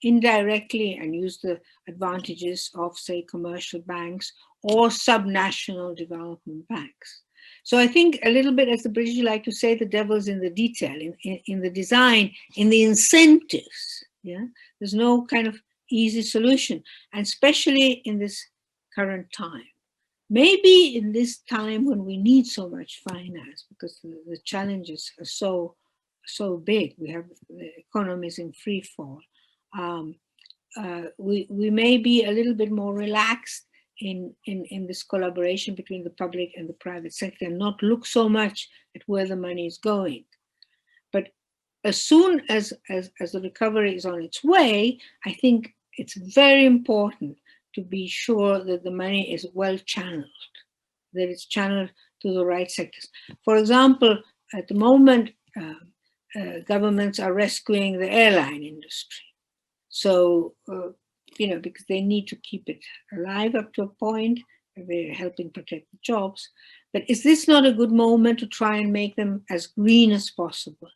indirectly and use the advantages of, say, commercial banks or subnational development banks. So I think a little bit, as the British like to say, the devil's in the detail, in the design, in the incentives. Yeah, there's no kind of easy solution, and especially in this current time. Maybe in this time when we need so much finance, because the challenges are so big, we have the economies in free fall. We may be a little bit more relaxed in this collaboration between the public and the private sector, and not look so much at where the money is going. But as soon as the recovery is on its way, I think it's very important to be sure that the money is well channeled, that it's channeled to the right sectors. For example, at the moment, governments are rescuing the airline industry. So, because they need to keep it alive up to a point, they're helping protect the jobs. But is this not a good moment to try and make them as green as possible,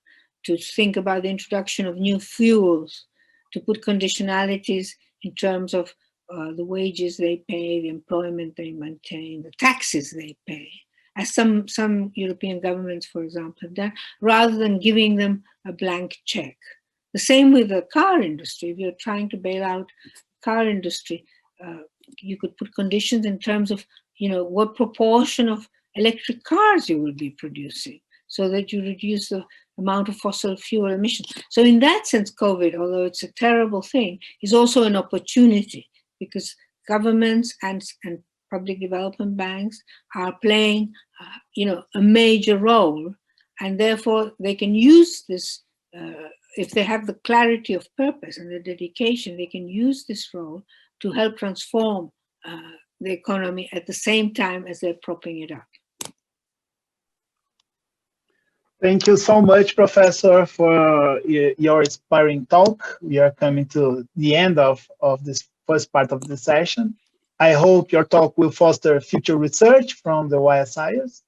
to think about the introduction of new fuels, to put conditionalities in terms of the wages they pay, the employment they maintain, the taxes they pay, as some European governments, for example, have done, rather than giving them a blank check. The same with the car industry. If you're trying to bail out the car industry, you could put conditions in terms of, what proportion of electric cars you will be producing so that you reduce the amount of fossil fuel emissions. So in that sense, COVID, although it's a terrible thing, is also an opportunity, because governments and public development banks are playing, a major role, and therefore they can use this, if they have the clarity of purpose and the dedication, they can use this role to help transform the economy at the same time as they're propping it up. Thank you so much, Professor, for your inspiring talk. We are coming to the end of this first part of the session. I hope your talk will foster future research from the YSIers.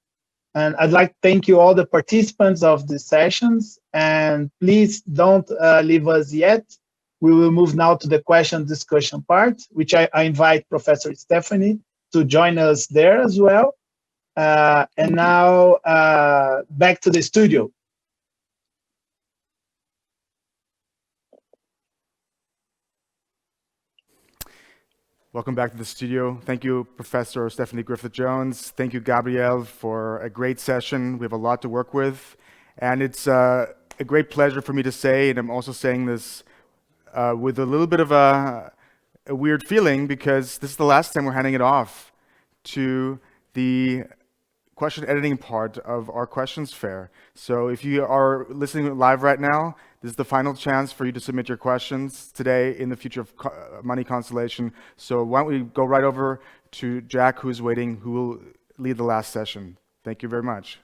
And I'd like to thank you all the participants of the sessions. And please don't leave us yet. We will move now to the question discussion part, which I invite Professor Stephany to join us there as well. And now back to the studio. Welcome back to the studio. Thank you, Professor Stephany Griffith-Jones. Thank you, Gabrielle, for a great session. We have a lot to work with. And it's a great pleasure for me to say, and I'm also saying this with a little bit of a weird feeling, because this is the last time we're handing it off to the question editing part of our questions fair. So if you are listening live right now, this is the final chance for you to submit your questions today in the Future of Money Constellation. So why don't we go right over to Jack, who's waiting, who will lead the last session. Thank you very much.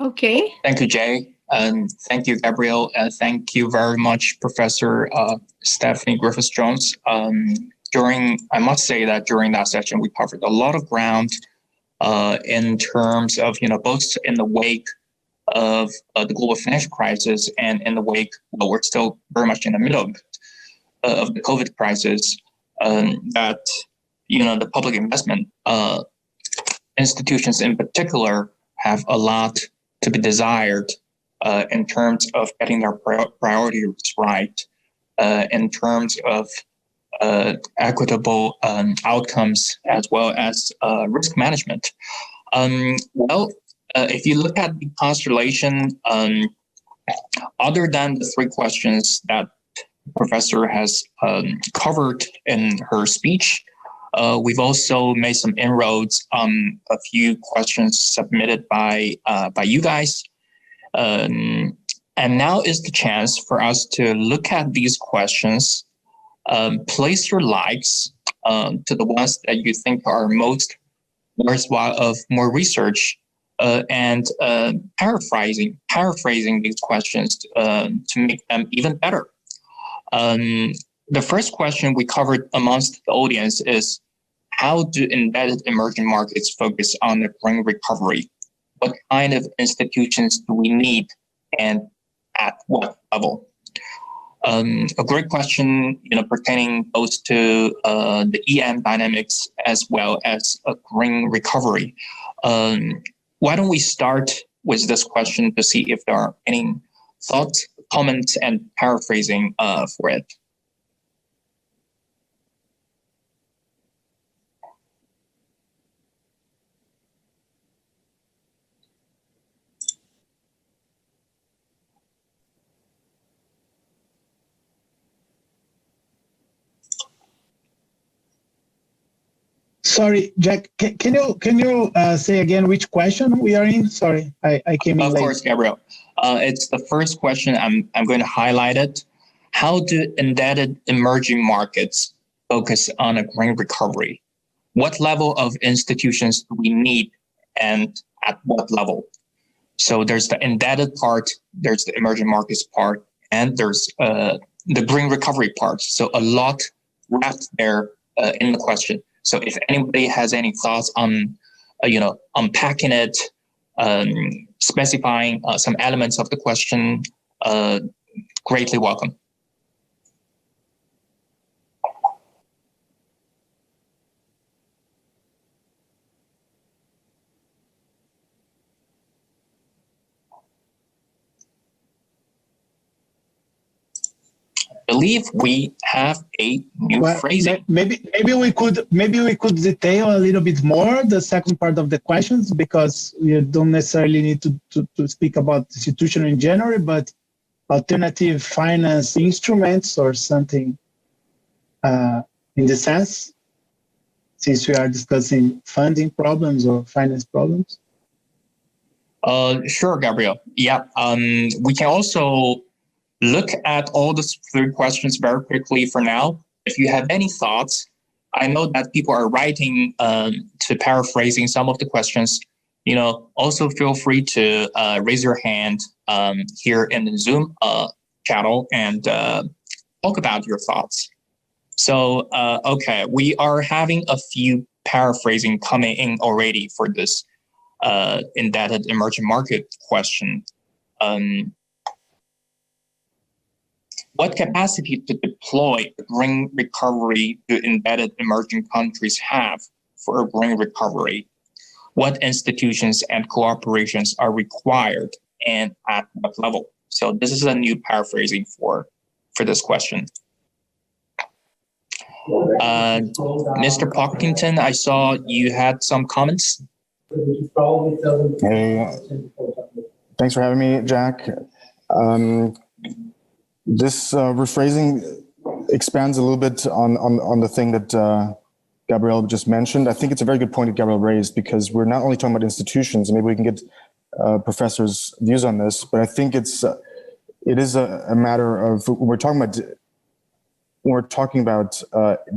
Okay. Thank you, Jay. And thank you, Gabrielle. Thank you very much, Professor Stephany Griffith-Jones. I must say that during that session, we covered a lot of ground in terms of, both in the wake of the global financial crisis and in the wake, well, we're still very much in the middle of the COVID crisis, that, the public investment institutions in particular have a lot to be desired in terms of getting their priorities right, in terms of equitable outcomes as well as risk management. If you look at the constellation, other than the three questions that the professor has covered in her speech, we've also made some inroads on a few questions submitted by you guys. And now is the chance for us to look at these questions. Place your likes to the ones that you think are most worthwhile of more research, and paraphrasing these questions to make them even better. The first question we covered amongst the audience is, how do embedded emerging markets focus on the green recovery? What kind of institutions do we need, and at what level? A great question, pertaining both to the EM dynamics as well as a green recovery. Why don't we start with this question to see if there are any thoughts, comments, and paraphrasing for it. Sorry, Jack, can you say again which question we are in? Sorry, I came in late. Of course, Gabrielle. It's the first question. I'm going to highlight it. how do indebted emerging markets focus on a green recovery? What level of institutions do we need and at what level? So there's the indebted part, there's the emerging markets part, and there's the green recovery part. So a lot wrapped there in the question. So if anybody has any thoughts on, unpacking it, specifying some elements of the question, greatly welcome. I believe we have a new phrasing. Maybe we could detail a little bit more the second part of the questions, because you don't necessarily need to speak about the institution in general, but alternative finance instruments or something in the sense, since we are discussing funding problems or finance problems. Sure, Gabriel. Yeah, we can also look at all the three questions very quickly for now. If you have any thoughts, I know that people are writing to paraphrasing some of the questions. Also feel free to raise your hand here in the Zoom channel and talk about your thoughts. So, okay, we are having a few paraphrasing coming in already for this indebted emerging market question. What capacity to deploy a green recovery do indebted emerging countries have for a green recovery? What institutions and cooperations are required and at what level? So this is a new paraphrasing for this question. Mr. Parkington, I saw you had some comments. Hey, thanks for having me, Jack. This rephrasing expands a little bit on the thing that Gabriel just mentioned. I think it's a very good point that Gabriel raised, because we're not only talking about institutions, and maybe we can get professors' views on this, but I think it is a matter of, when we're talking about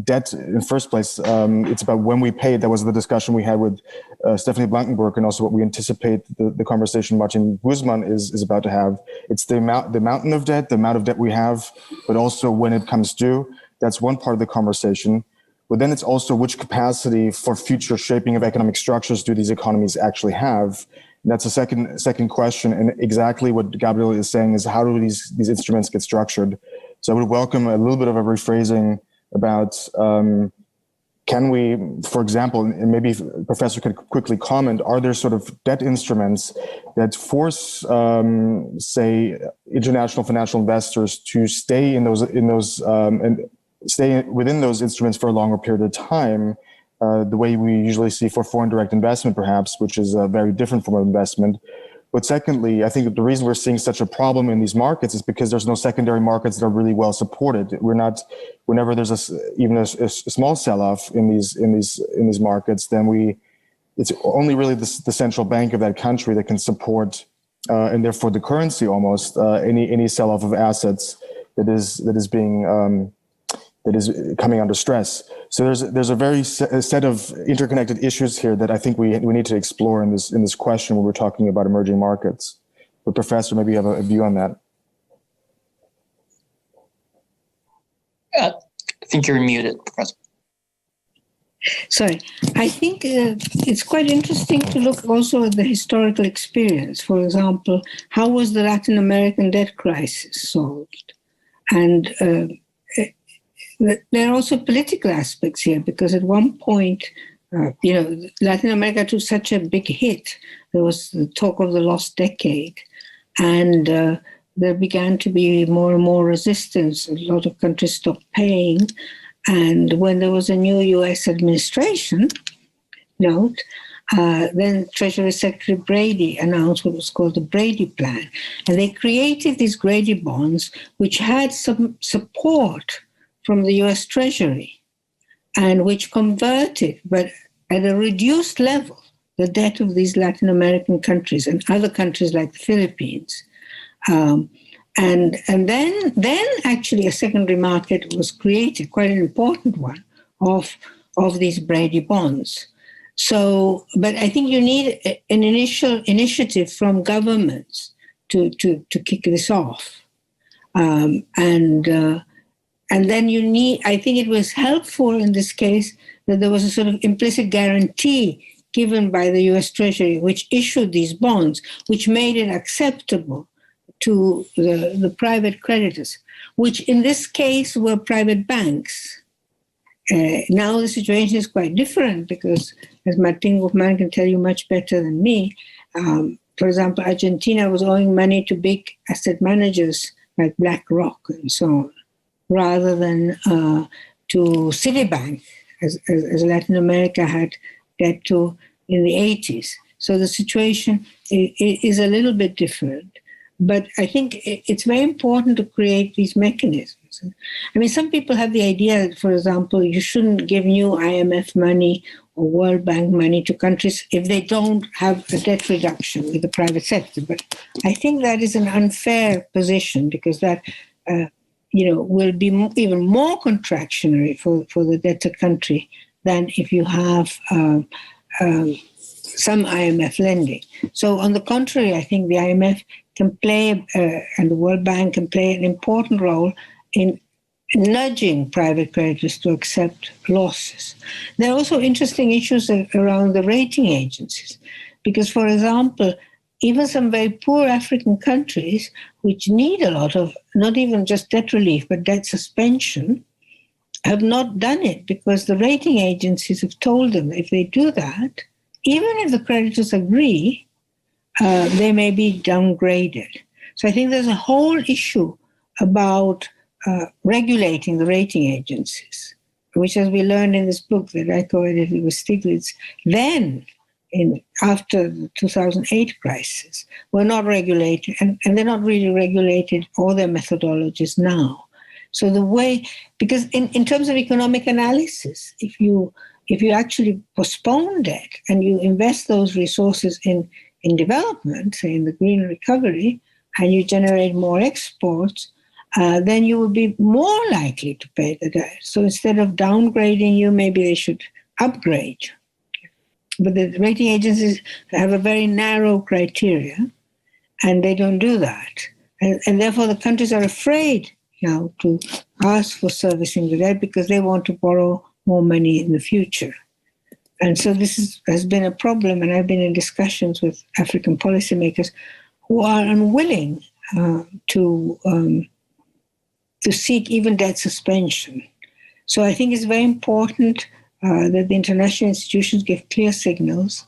debt in the first place, it's about when we pay. That was the discussion we had with Stephany Blankenburg, and also what we anticipate the conversation Martin Guzman is about to have. It's the mountain of debt, the amount of debt we have, but also when it comes due. That's one part of the conversation. But then it's also which capacity for future shaping of economic structures do these economies actually have? And that's a second question. And exactly what Gabriel is saying is, how do these instruments get structured? So I would welcome a little bit of a rephrasing about, can we, for example, and maybe if a professor could quickly comment, are there sort of debt instruments that force, say, international financial investors to stay in those and stay within those instruments for a longer period of time, the way we usually see for foreign direct investment, perhaps, which is a very different form of investment. But secondly, I think that the reason we're seeing such a problem in these markets is because there's no secondary markets that are really well supported. Whenever there's even a small sell-off in these markets, then it's only really the central bank of that country that can support, and therefore the currency almost, any sell-off of assets that is being that is coming under stress. So there's a very set of interconnected issues here that I think we need to explore in this question when we're talking about emerging markets. But Professor, maybe you have a view on that. I think you're muted, Professor. Sorry, I think it's quite interesting to look also at the historical experience. For example, how was the Latin American debt crisis solved? And there are also political aspects here, because at one point, Latin America took such a big hit. There was the talk of the lost decade, and there began to be more and more resistance. A lot of countries stopped paying. And when there was a new US administration, then Treasury Secretary Brady announced what was called the Brady Plan. And they created these Brady bonds, which had some support from the US Treasury, and which converted, but at a reduced level, the debt of these Latin American countries and other countries like the Philippines. And then actually a secondary market was created, quite an important one, of these Brady bonds. So, but I think you need an initial initiative from governments to kick this off. And then you need, I think it was helpful in this case that there was a sort of implicit guarantee given by the US Treasury, which issued these bonds, which made it acceptable to the private creditors, which in this case were private banks. Now the situation is quite different because, as Martin Guzman can tell you much better than me, for example, Argentina was owing money to big asset managers like BlackRock and so on, rather than to Citibank, as Latin America had debt to in the 80s. So the situation is a little bit different. But I think it's very important to create these mechanisms. I mean, some people have the idea that, for example, you shouldn't give new IMF money or World Bank money to countries if they don't have a debt reduction with the private sector. But I think that is an unfair position because that, will be even more contractionary for the debtor country than if you have some IMF lending. So on the contrary, I think the IMF can play, and the World Bank can play an important role in nudging private creditors to accept losses. There are also interesting issues around the rating agencies, because, for example, even some very poor African countries, which need a lot of, not even just debt relief, but debt suspension, have not done it because the rating agencies have told them if they do that, even if the creditors agree, they may be downgraded. So I think there's a whole issue about regulating the rating agencies, which, as we learned in this book that I co-edited with Stiglitz, then after the 2008 crisis, were not regulated, and they're not really regulated, all their methodologies now. So the way, because in terms of economic analysis, if you actually postpone debt and you invest those resources in development, say in the green recovery, and you generate more exports, then you will be more likely to pay the debt. So instead of downgrading you, maybe they should upgrade you. But the rating agencies have a very narrow criteria, and they don't do that. And therefore, the countries are afraid now to ask for servicing the debt because they want to borrow more money in the future. And so this has been a problem, and I've been in discussions with African policymakers who are unwilling to seek even debt suspension. So I think it's very important that the international institutions give clear signals,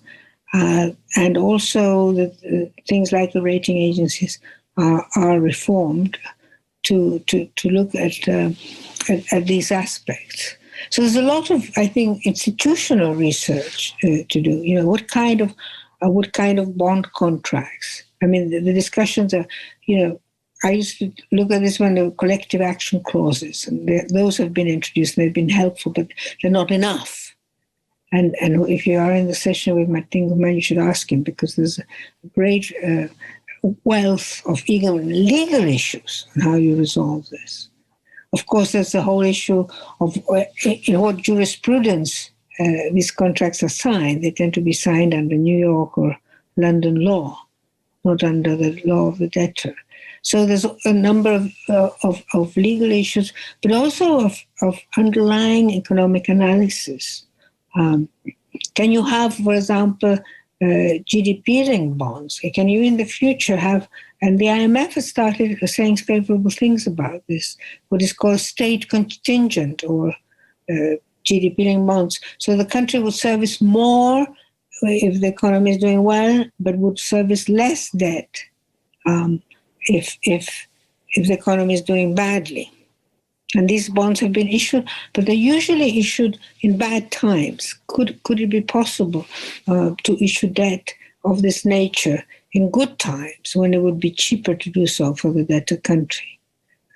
and also that things like the rating agencies are reformed to look at these aspects. So there's a lot of, I think, institutional research to do. What kind of bond contracts? I mean, the discussions are, I used to look at this when there were collective action clauses, and those have been introduced and they've been helpful, but they're not enough. And if you are in the session with Martin Guzman, you should ask him, because there's a great wealth of even legal issues on how you resolve this. Of course, there's the whole issue of in what jurisprudence these contracts are signed. They tend to be signed under New York or London law, not under the law of the debtor. So there's a number of legal issues, but also of underlying economic analysis. Can you have, for example, GDP-linked bonds? Can you in the future have, and the IMF has started saying favorable things about this, what is called state contingent or GDP-linked bonds. So the country will service more if the economy is doing well, but would service less debt if the economy is doing badly. And these bonds have been issued, but they're usually issued in bad times. Could it be possible to issue debt of this nature in good times when it would be cheaper to do so for the debtor country?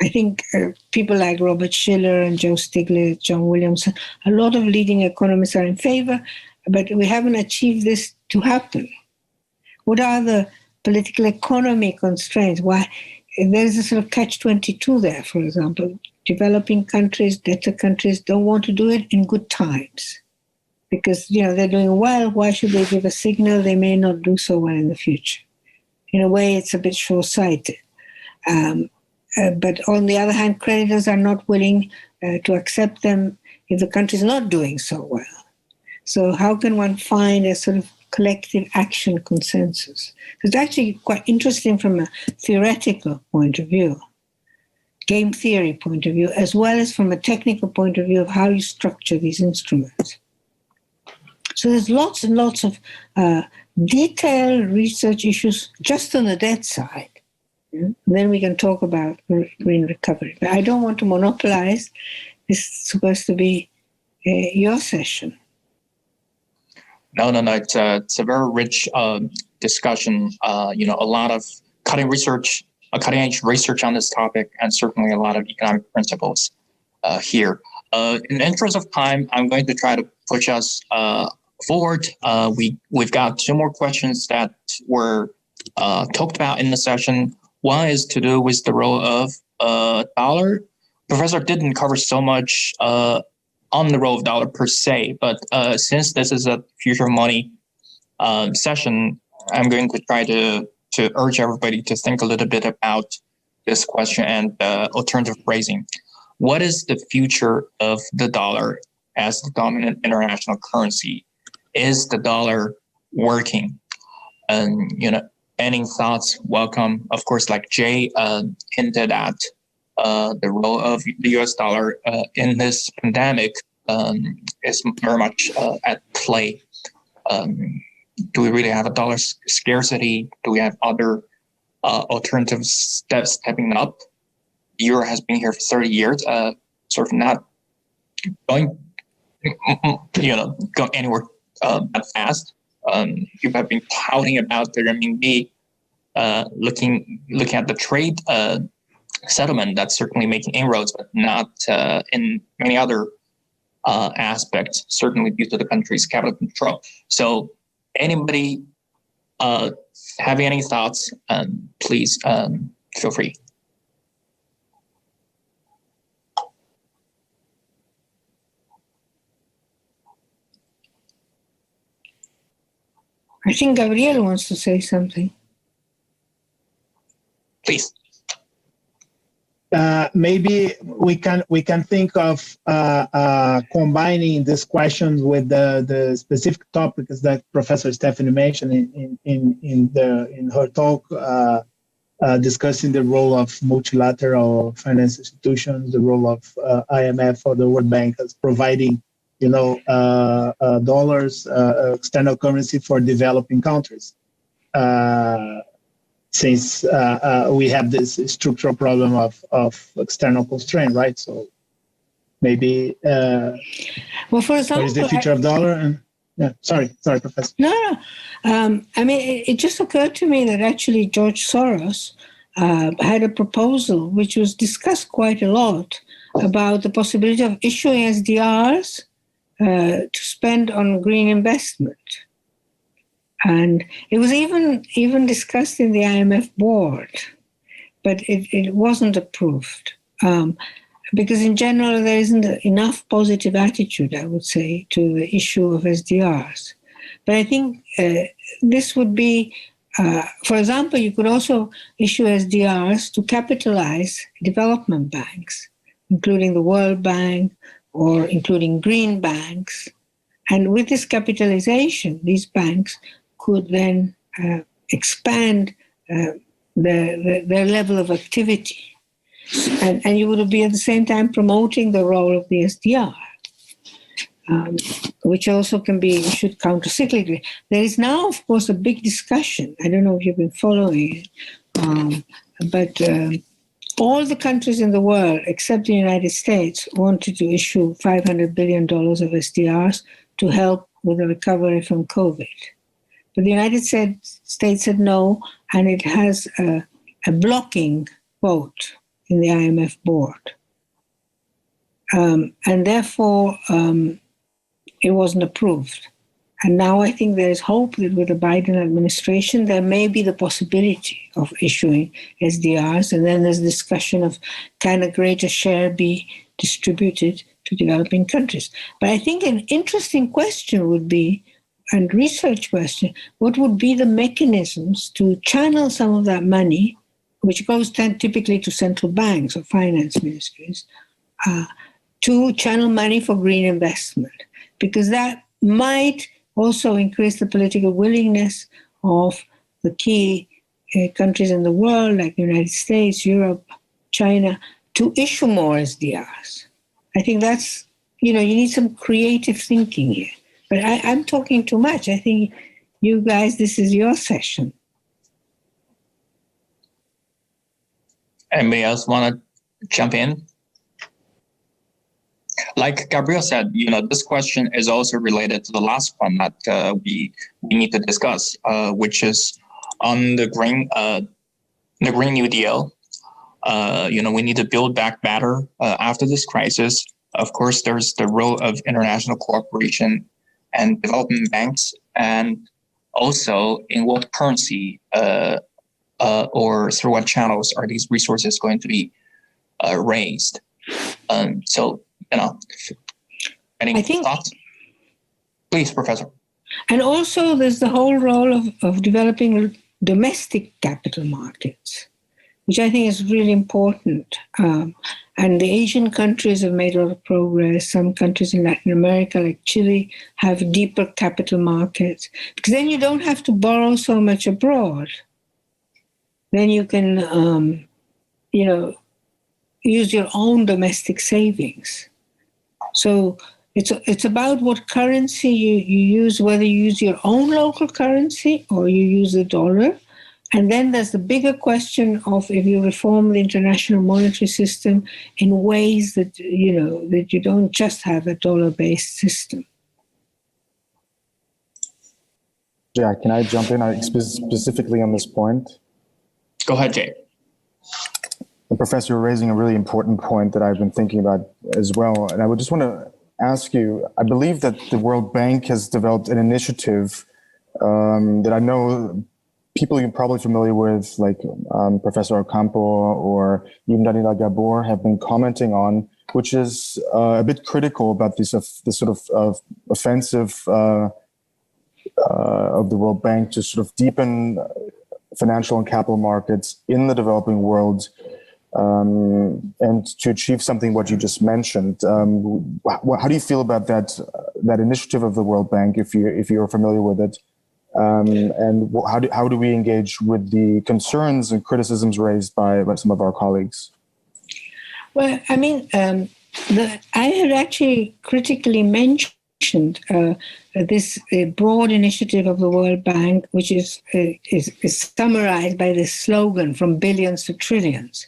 I think people like Robert Shiller and Joe Stiglitz, John Williamson, a lot of leading economists are in favor, but we haven't achieved this to happen. What are the political economy constraints? Why? there's a sort of catch-22 there, for example. Developing countries, debtor countries don't want to do it in good times because, they're doing well. Why should they give a signal they may not do so well in the future? In a way, it's a bit short-sighted. But on the other hand, creditors are not willing to accept them if the country is not doing so well. So how can one find a sort of collective action consensus? It's actually quite interesting from a theoretical point of view, game theory point of view, as well as from a technical point of view of how you structure these instruments. So there's lots and lots of detailed research issues just on the debt side. Then we can talk about green recovery. But I don't want to monopolize. This is supposed to be your session. No. It's a very rich discussion. A lot of cutting-edge research on this topic, and certainly a lot of economic principles here. In the interest of time, I'm going to try to push us forward. We've got two more questions that were talked about in the session. One is to do with the role of dollar. Professor didn't cover so much on the role of dollar per se, but since this is a future of money session, I'm going to try to urge everybody to think a little bit about this question and alternative phrasing. What is the future of the dollar as the dominant international currency? Is the dollar working? And any thoughts? Welcome. Of course, like Jay hinted at, the role of the U.S. dollar in this pandemic is very much at play. Do we really have a dollar scarcity? Do we have other alternative steps stepping up? The euro has been here for 30 years, sort of not going, going anywhere that fast. You have been touting about the renminbi, looking at the trade settlement. That's certainly making inroads, but not in many other aspects, certainly due to the country's capital control. So anybody having any thoughts, please feel free. I think Gabriel wants to say something. Please. Maybe we can think of combining these questions with the specific topics that Professor Stephany mentioned in her talk, discussing the role of multilateral finance institutions, the role of IMF or the World Bank as providing, dollars, external currency for developing countries. Since we have this structural problem of external constraint, right? So maybe, well, for example, what is the future of dollar? And sorry, Professor. No. It just occurred to me that actually George Soros had a proposal which was discussed quite a lot about the possibility of issuing SDRs to spend on green investment. And it was even discussed in the IMF board, but it wasn't approved. Because in general, there isn't enough positive attitude, I would say, to the issue of SDRs. But I think this would be, for example, you could also issue SDRs to capitalize development banks, including the World Bank or including green banks. And with this capitalization, these banks could then expand their level of activity. And you would be at the same time promoting the role of the SDR, which also can be issued countercyclically. There is now, of course, a big discussion. I don't know if you've been following it, but all the countries in the world, except the United States, wanted to issue $500 billion of SDRs to help with the recovery from COVID. But the United States said no, and it has a blocking vote in the IMF board. And therefore, it wasn't approved. And now I think there is hope that with the Biden administration, there may be the possibility of issuing SDRs. And then there's discussion of can a greater share be distributed to developing countries. But I think an interesting question would be, and research question, what would be the mechanisms to channel some of that money, which goes typically to central banks or finance ministries, to channel money for green investment? Because that might also increase the political willingness of the key countries in the world, like the United States, Europe, China, to issue more SDRs. I think that's, you need some creative thinking here. But I'm talking too much. I think you guys, this is your session. Anybody else want to jump in? Like Gabriel said, this question is also related to the last one that we need to discuss, which is on the Green New Deal. We need to build back better after this crisis. Of course, there's the role of international cooperation and development banks, and also in what currency or through what channels are these resources going to be raised? Any thoughts? Please, Professor. And also there's the whole role of developing domestic capital markets, which I think is really important. And the Asian countries have made a lot of progress. Some countries in Latin America, like Chile, have deeper capital markets, because then you don't have to borrow so much abroad. Then you can, use your own domestic savings. So it's about what currency you use, whether you use your own local currency or you use the dollar. And then there's the bigger question of if you reform the international monetary system in ways that, that you don't just have a dollar-based system. Yeah, can I jump in specifically on this point? Go ahead, Jay. The professor, you're raising a really important point that I've been thinking about as well. And I would just want to ask you, I believe that the World Bank has developed an initiative that I know people you're probably familiar with, like Professor Ocampo or even Daniela Gabor, have been commenting on, which is a bit critical about this sort of offensive of the World Bank to sort of deepen financial and capital markets in the developing world, and to achieve something what you just mentioned. How do you feel about that initiative of the World Bank, if you're familiar with it? And how do we engage with the concerns and criticisms raised by some of our colleagues? Well, I mean, I had actually critically mentioned this broad initiative of the World Bank, which is summarized by this slogan, "From billions to trillions,"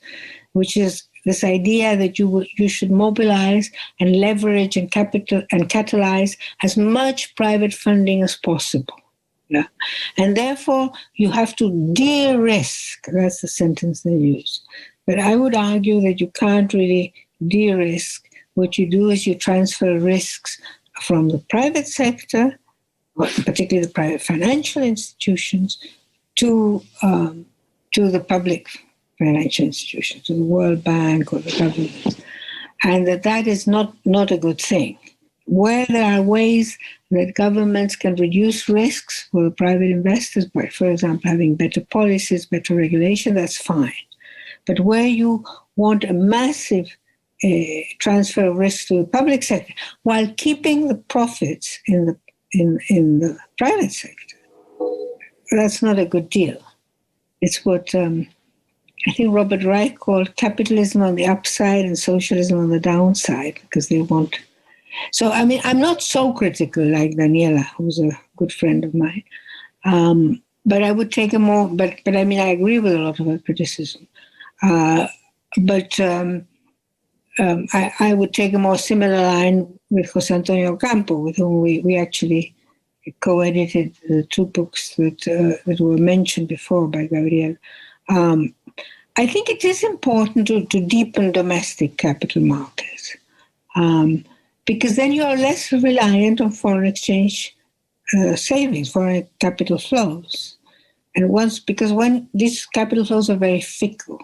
which is this idea that you should mobilize and leverage and catalyze as much private funding as possible. Yeah. And therefore, you have to de-risk. That's the sentence they use. But I would argue that you can't really de-risk. What you do is you transfer risks from the private sector, particularly the private financial institutions, to the public financial institutions, to the World Bank or the government. And that is not a good thing. Where there are ways that governments can reduce risks for the private investors by, for example, having better policies, better regulation, that's fine. But where you want a massive transfer of risk to the public sector while keeping the profits in the private sector, that's not a good deal. It's what I think Robert Reich called capitalism on the upside and socialism on the downside, because they want. So, I mean, I'm not so critical like Daniela, who's a good friend of mine. But I would take a more, but I mean, I agree with a lot of her criticism. I would take a more similar line with Jose Antonio Ocampo, with whom we actually co-edited the two books that were mentioned before by Gabriel. I think it is important to deepen domestic capital markets. Because then you are less reliant on foreign exchange savings, foreign capital flows. And because when these capital flows are very fickle,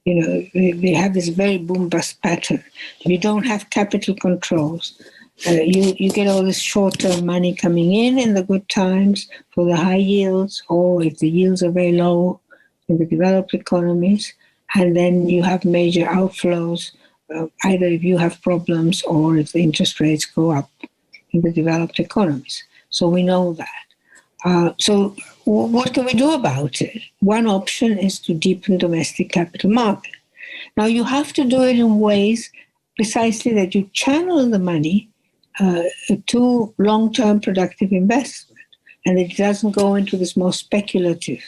they have this very boom-bust pattern. You don't have capital controls. You get all this short-term money coming in the good times for the high yields, or if the yields are very low in the developed economies, and then you have major outflows, either if you have problems or if the interest rates go up in the developed economies. So we know that. So what can we do about it? One option is to deepen domestic capital market. Now you have to do it in ways precisely that you channel the money to long-term productive investment, and it doesn't go into this more speculative.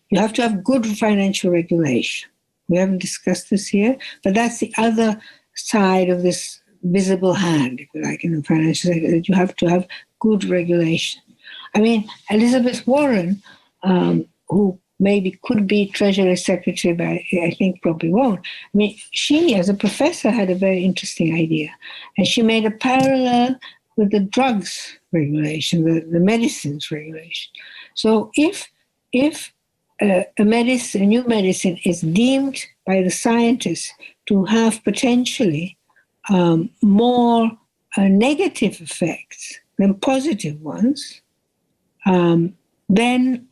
You have to have good financial regulation. We haven't discussed this here, but that's the other side of this visible hand, if you like, in the financial sector, that you have to have good regulation. I mean, Elizabeth Warren, who maybe could be Treasury Secretary, but I think probably won't. I mean, she, as a professor, had a very interesting idea. And she made a parallel with the drugs regulation, the medicines regulation. So if a new medicine is deemed by the scientists to have potentially more negative effects than positive ones, then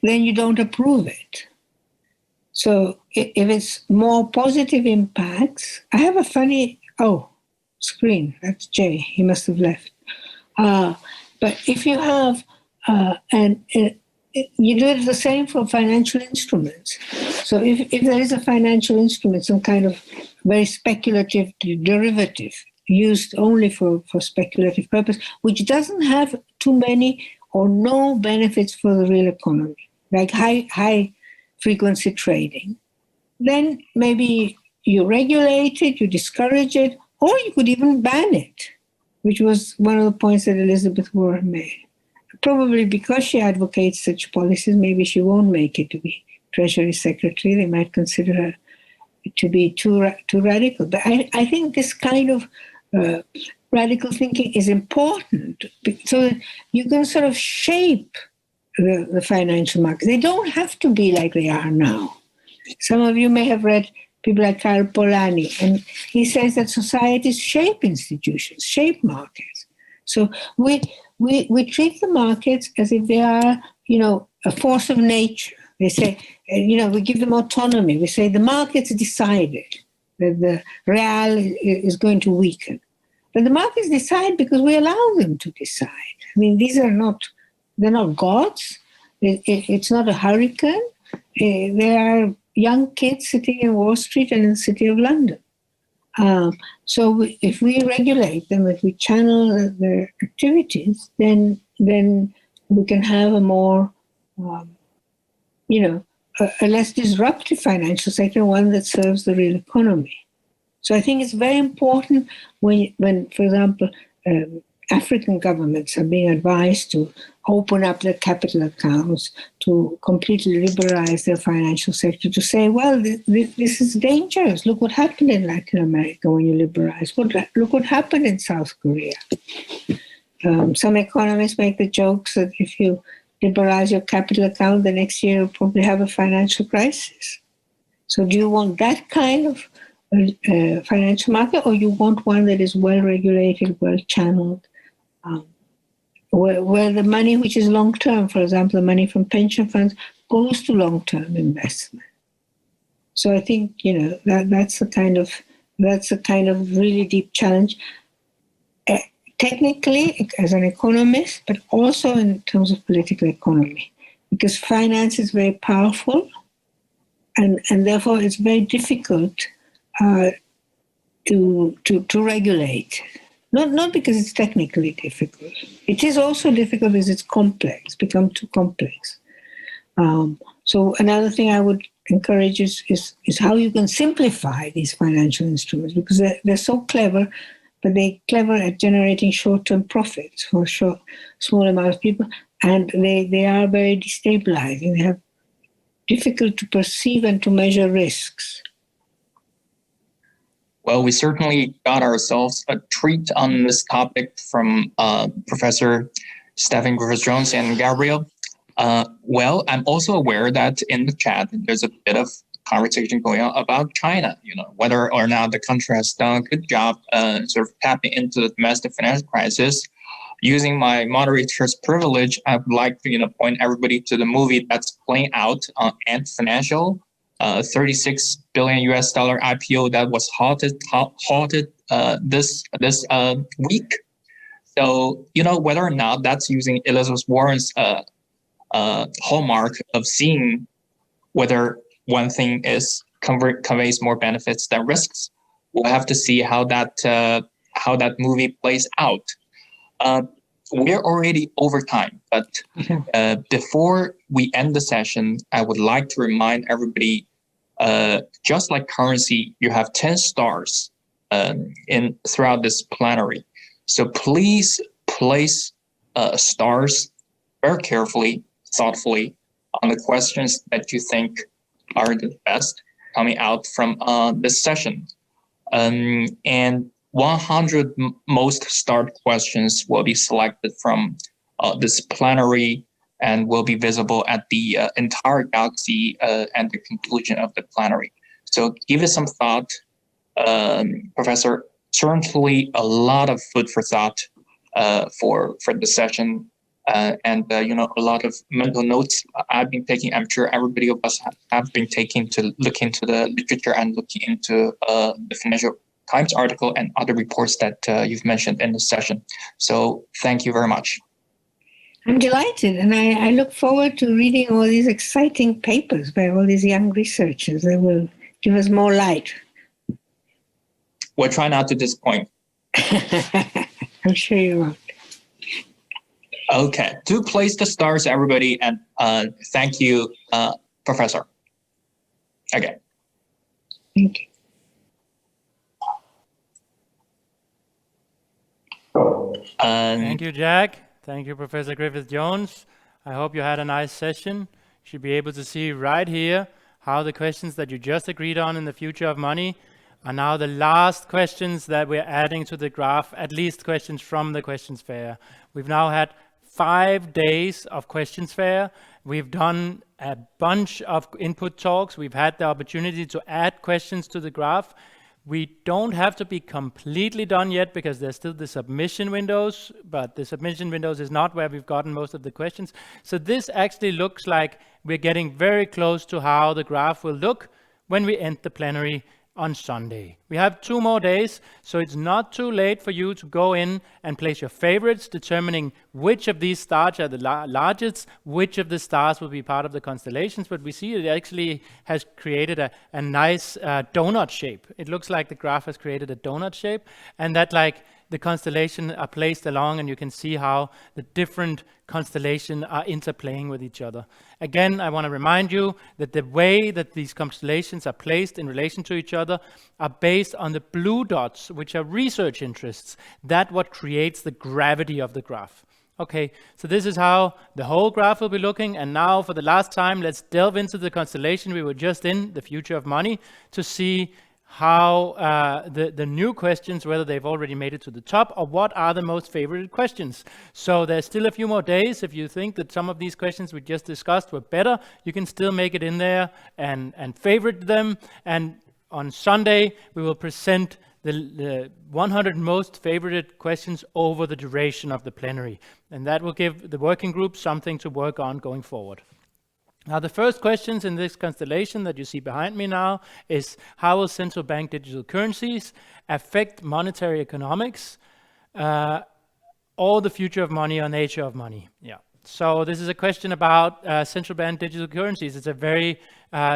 you don't approve it. So if it's more positive impacts, I have a funny, screen, that's Jay, he must have left. But if you have, you do it the same for financial instruments. So if there is a financial instrument, some kind of very speculative derivative used only for speculative purpose, which doesn't have too many or no benefits for the real economy, like high frequency trading, then maybe you regulate it, you discourage it, or you could even ban it, which was one of the points that Elizabeth Warren made. Probably because she advocates such policies, maybe she won't make it to be Treasury Secretary. They might consider her to be too radical. But I think this kind of radical thinking is important, so that you can sort of shape the financial markets. They don't have to be like they are now. Some of you may have read people like Karl Polanyi, and he says that societies shape institutions, shape markets. So we treat the markets as if they are, a force of nature. They say, we give them autonomy. We say the markets decided that the real is going to weaken. But the markets decide because we allow them to decide. I mean, they're not gods. It's not a hurricane. They are young kids sitting in Wall Street and in the City of London. So if we regulate them, if we channel their activities, then we can have a more, a less disruptive financial sector, one that serves the real economy. So I think it's very important when for example, African governments are being advised to open up their capital accounts, to completely liberalize their financial sector, to say, well, this is dangerous. Look what happened in Latin America when you liberalize. Look what happened in South Korea. Some economists make the jokes that if you liberalize your capital account, the next year you'll probably have a financial crisis. So do you want that kind of financial market, or you want one that is well-regulated, well-channeled, where the money which is long-term, for example, the money from pension funds, goes to long-term investment? So I think, that's a kind of really deep challenge, technically as an economist, but also in terms of political economy, because finance is very powerful, and therefore it's very difficult to regulate. Not because it's technically difficult. It is also difficult because it's complex, become too complex. So another thing I would encourage is how you can simplify these financial instruments, because they're so clever, but they're clever at generating short-term profits for small amount of people, and they are very destabilizing. They have difficult to perceive and to measure risks. Well, we certainly got ourselves a treat on this topic from Professor Stephany Griffith-Jones and Gabriel. Well, I'm also aware that in the chat, there's a bit of conversation going on about China, whether or not the country has done a good job sort of tapping into the domestic financial crisis. Using my moderator's privilege, I would like to point everybody to the movie that's playing out on Ant Financial, $36 billion IPO that was halted this week. So whether or not that's using Elizabeth Warren's hallmark of seeing whether one thing conveys more benefits than risks, we'll have to see how that movie plays out. We're already over time, but before we end the session, I would like to remind everybody, just like currency, you have 10 stars throughout this plenary. So please place stars very carefully, thoughtfully on the questions that you think are the best coming out from this session. And 100 most starred questions will be selected from this plenary and will be visible at the entire Galaxy at the conclusion of the plenary. So give it some thought, Professor. Certainly a lot of food for thought for the session, and a lot of mental notes I've been taking. I'm sure everybody of us have been taking to look into the literature and looking into the Financial Times article and other reports that you've mentioned in the session. So thank you very much. I'm delighted, and I look forward to reading all these exciting papers by all these young researchers that will give us more light. We'll try not to disappoint. I'm sure you won't. Okay, do place the stars, everybody, and thank you, Professor. Okay. Thank you. Thank you, Jack. Thank you, Professor Griffith-Jones. I hope you had a nice session. You should be able to see right here how the questions that you just agreed on in the future of money are now the last questions that we're adding to the graph, at least questions from the questions fair. We've now had 5 days of questions fair. We've done a bunch of input talks. We've had the opportunity to add questions to the graph. We don't have to be completely done yet because there's still the submission windows, but the submission windows is not where we've gotten most of the questions. So this actually looks like we're getting very close to how the graph will look when we end the plenary on Sunday. We have 2 more days, so it's not too late for you to go in and place your favorites, determining which of these stars are the largest, which of the stars will be part of the constellations. But we see it actually has created a nice donut shape. It looks like the graph has created a donut shape, and that like the constellations are placed along, and you can see how the different constellations are interplaying with each other. Again, I want to remind you that the way that these constellations are placed in relation to each other are based on the blue dots, which are research interests. That's what creates the gravity of the graph. Okay, so this is how the whole graph will be looking. And now for the last time, let's delve into the constellation we were just in, the future of money, to see how the new questions, whether they've already made it to the top or what are the most favorited questions. So there's still a few more days. If you think that some of these questions we just discussed were better, you can still make it in there and favorite them. And on Sunday, we will present the 100 most favorited questions over the duration of the plenary. And that will give the working group something to work on going forward. Now, the first questions in this constellation that you see behind me now is how will central bank digital currencies affect monetary economics, or the future of money or nature of money? Yeah. So this is a question about central bank digital currencies. It's a very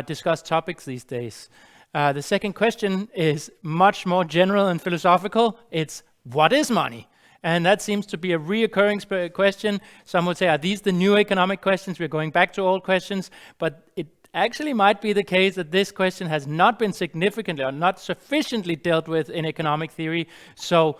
discussed topic these days. The second question is much more general and philosophical. It's what is money? And that seems to be a reoccurring question. Some would say, are these the new economic questions? We're going back to old questions. But it actually might be the case that this question has not been significantly or not sufficiently dealt with in economic theory. So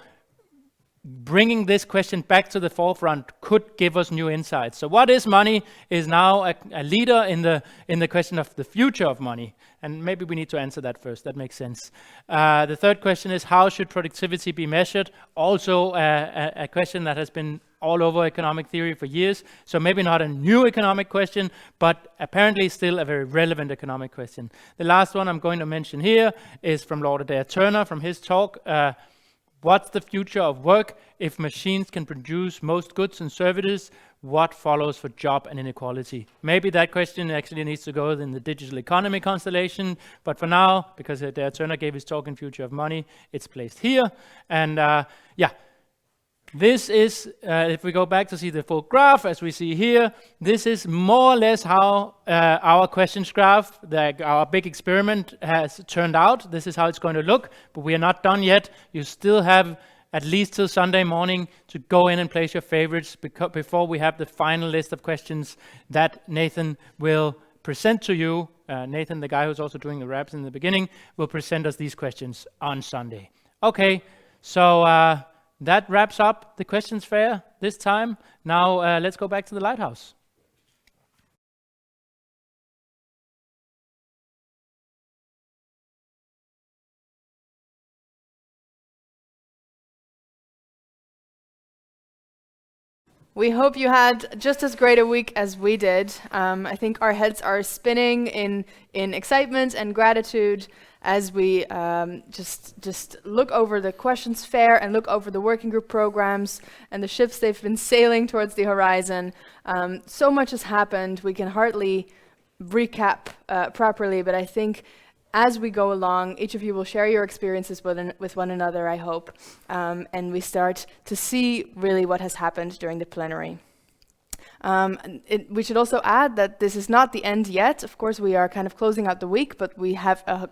bringing this question back to the forefront could give us new insights. So what is money is now a leader in the question of the future of money. And maybe we need to answer that first. That makes sense. The third question is, how should productivity be measured? Also a question that has been all over economic theory for years. So maybe not a new economic question, but apparently still a very relevant economic question. The last one I'm going to mention here is from Lord Adair Turner from his talk. What's the future of work? If machines can produce most goods and services, what follows for job and inequality? Maybe that question actually needs to go in the digital economy constellation, but for now, because Adair Turner gave his talk in Future of Money, it's placed here. And this is, if we go back to see the full graph, as we see here, this is more or less how our questions graph, our big experiment has turned out. This is how it's going to look, but we are not done yet. You still have at least till Sunday morning to go in and place your favorites before we have the final list of questions that Nathan will present to you. Nathan, the guy who's also doing the raps in the beginning, will present us these questions on Sunday. Okay, so that wraps up the questions fair this time. Now let's go back to the lighthouse. We hope you had just as great a week as we did. I think our heads are spinning in excitement and gratitude as we just look over the questions fair and look over the working group programs and the ships they've been sailing towards the horizon. So much has happened, we can hardly recap properly, but I think as we go along, each of you will share your experiences with one another, I hope, and we start to see really what has happened during the plenary. We should also add that this is not the end yet. Of course, we are kind of closing out the week, but we have a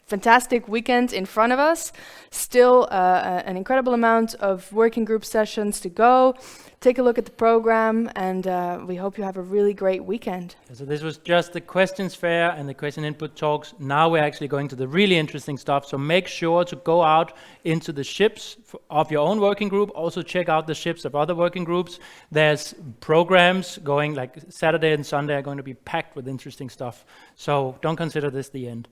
fantastic weekend in front of us. Still an incredible amount of working group sessions to go. Take a look at the program, and we hope you have a really great weekend. So this was just the questions fair and the question input talks. Now we're actually going to the really interesting stuff. So make sure to go out into the ships of your own working group. Also check out the ships of other working groups. There's programs going, like Saturday and Sunday are going to be packed with interesting stuff. So don't consider this the end.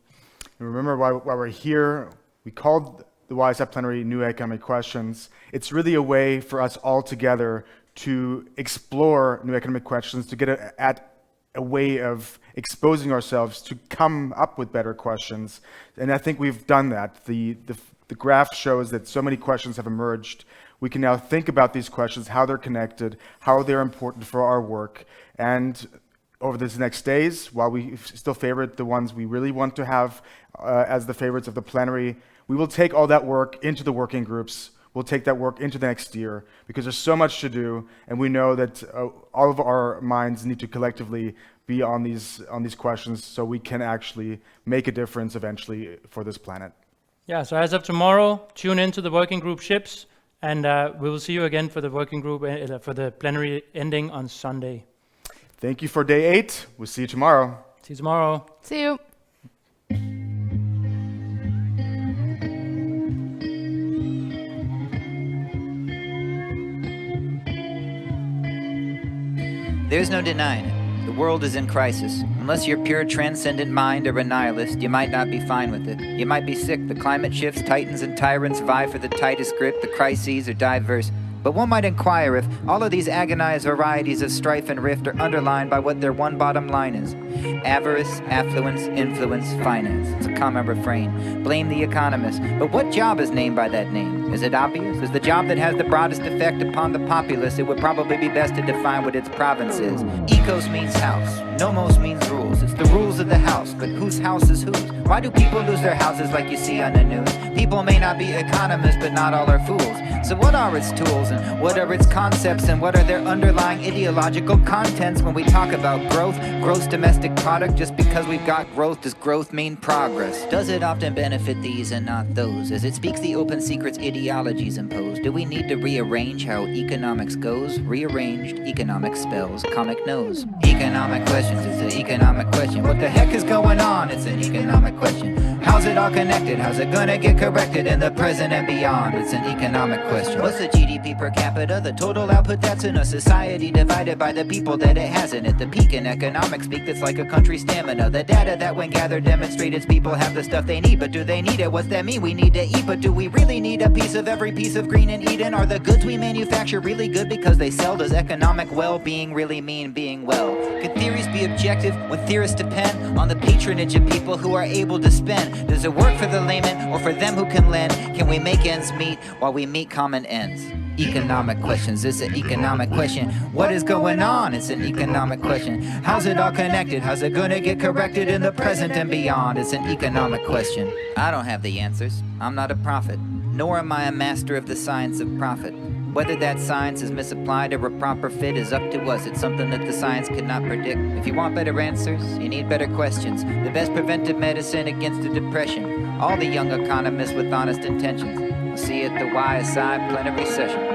And remember, while we're here, we called the YSI Plenary New Economic Questions. It's really a way for us all together to explore new economic questions, to get at a way of exposing ourselves to come up with better questions. And I think we've done that. The graph shows that so many questions have emerged. We can now think about these questions, how they're connected, how they're important for our work. And over these next days, while we still favorite the ones we really want to have as the favorites of the plenary, we will take all that work into the working groups. We'll take that work into the next year because there's so much to do, and we know that all of our minds need to collectively be on these questions so we can actually make a difference eventually for this planet. Yeah, so as of tomorrow, tune into the working group ships, and we will see you again for the working group, for the plenary ending on Sunday. Thank you for day 8. We'll see you tomorrow. See you tomorrow. See you. There's no denying it. The world is in crisis. Unless you're pure transcendent mind or a nihilist, you might not be fine with it. You might be sick. The climate shifts, titans and tyrants vie for the tightest grip. The crises are diverse. But one might inquire if all of these agonized varieties of strife and rift are underlined by what their one bottom line is. Avarice, affluence, influence, finance. It's a common refrain. Blame the economists. But what job is named by that name? Is it obvious? Is the job that has the broadest effect upon the populace? It would probably be best to define what its province is. Ecos means house. Nomos means rules. It's the rules of the house. But whose house is whose? Why do people lose their houses like you see on the news? People may not be economists, but not all are fools. So what are its tools, and what are its concepts, and what are their underlying ideological contents when we talk about growth, gross domestic product? Just because we've got growth, does growth mean progress? Does it often benefit these and not those? As it speaks the open secrets ideologies impose, do we need to rearrange how economics goes? Rearranged economics spells comic nose. Economic questions, it's an economic question. What the heck is going on? It's an economic question. How's it all connected? How's it gonna get corrected in the present and beyond? It's an economic question. question. What's the GDP per capita, the total output that's in a society divided by the people that it has in it? The peak in economic speak that's like a country's stamina. The data that when gathered demonstrate its people have the stuff they need, but do they need it? What's that mean? We need to eat, but do we really need a piece of every piece of green in Eden? Are the goods we manufacture really good because they sell? Does economic well-being really mean being well? Could theories be objective when theorists depend on the patronage of people who are able to spend? Does it work for the layman or for them who can lend? Can we make ends meet while we meet common ends? Economic questions, it's an economic question. What is going on? It's an economic question. How's it all connected? How's it gonna get corrected in the present and beyond? It's an economic question. I don't have the answers. I'm not a prophet, nor am I a master of the science of profit. Whether that science is misapplied or a proper fit is up to us. It's something that the science cannot predict. If you want better answers, you need better questions. The best preventive medicine against the depression. All the young economists with honest intentions. We'll see you at the YSI plenary session.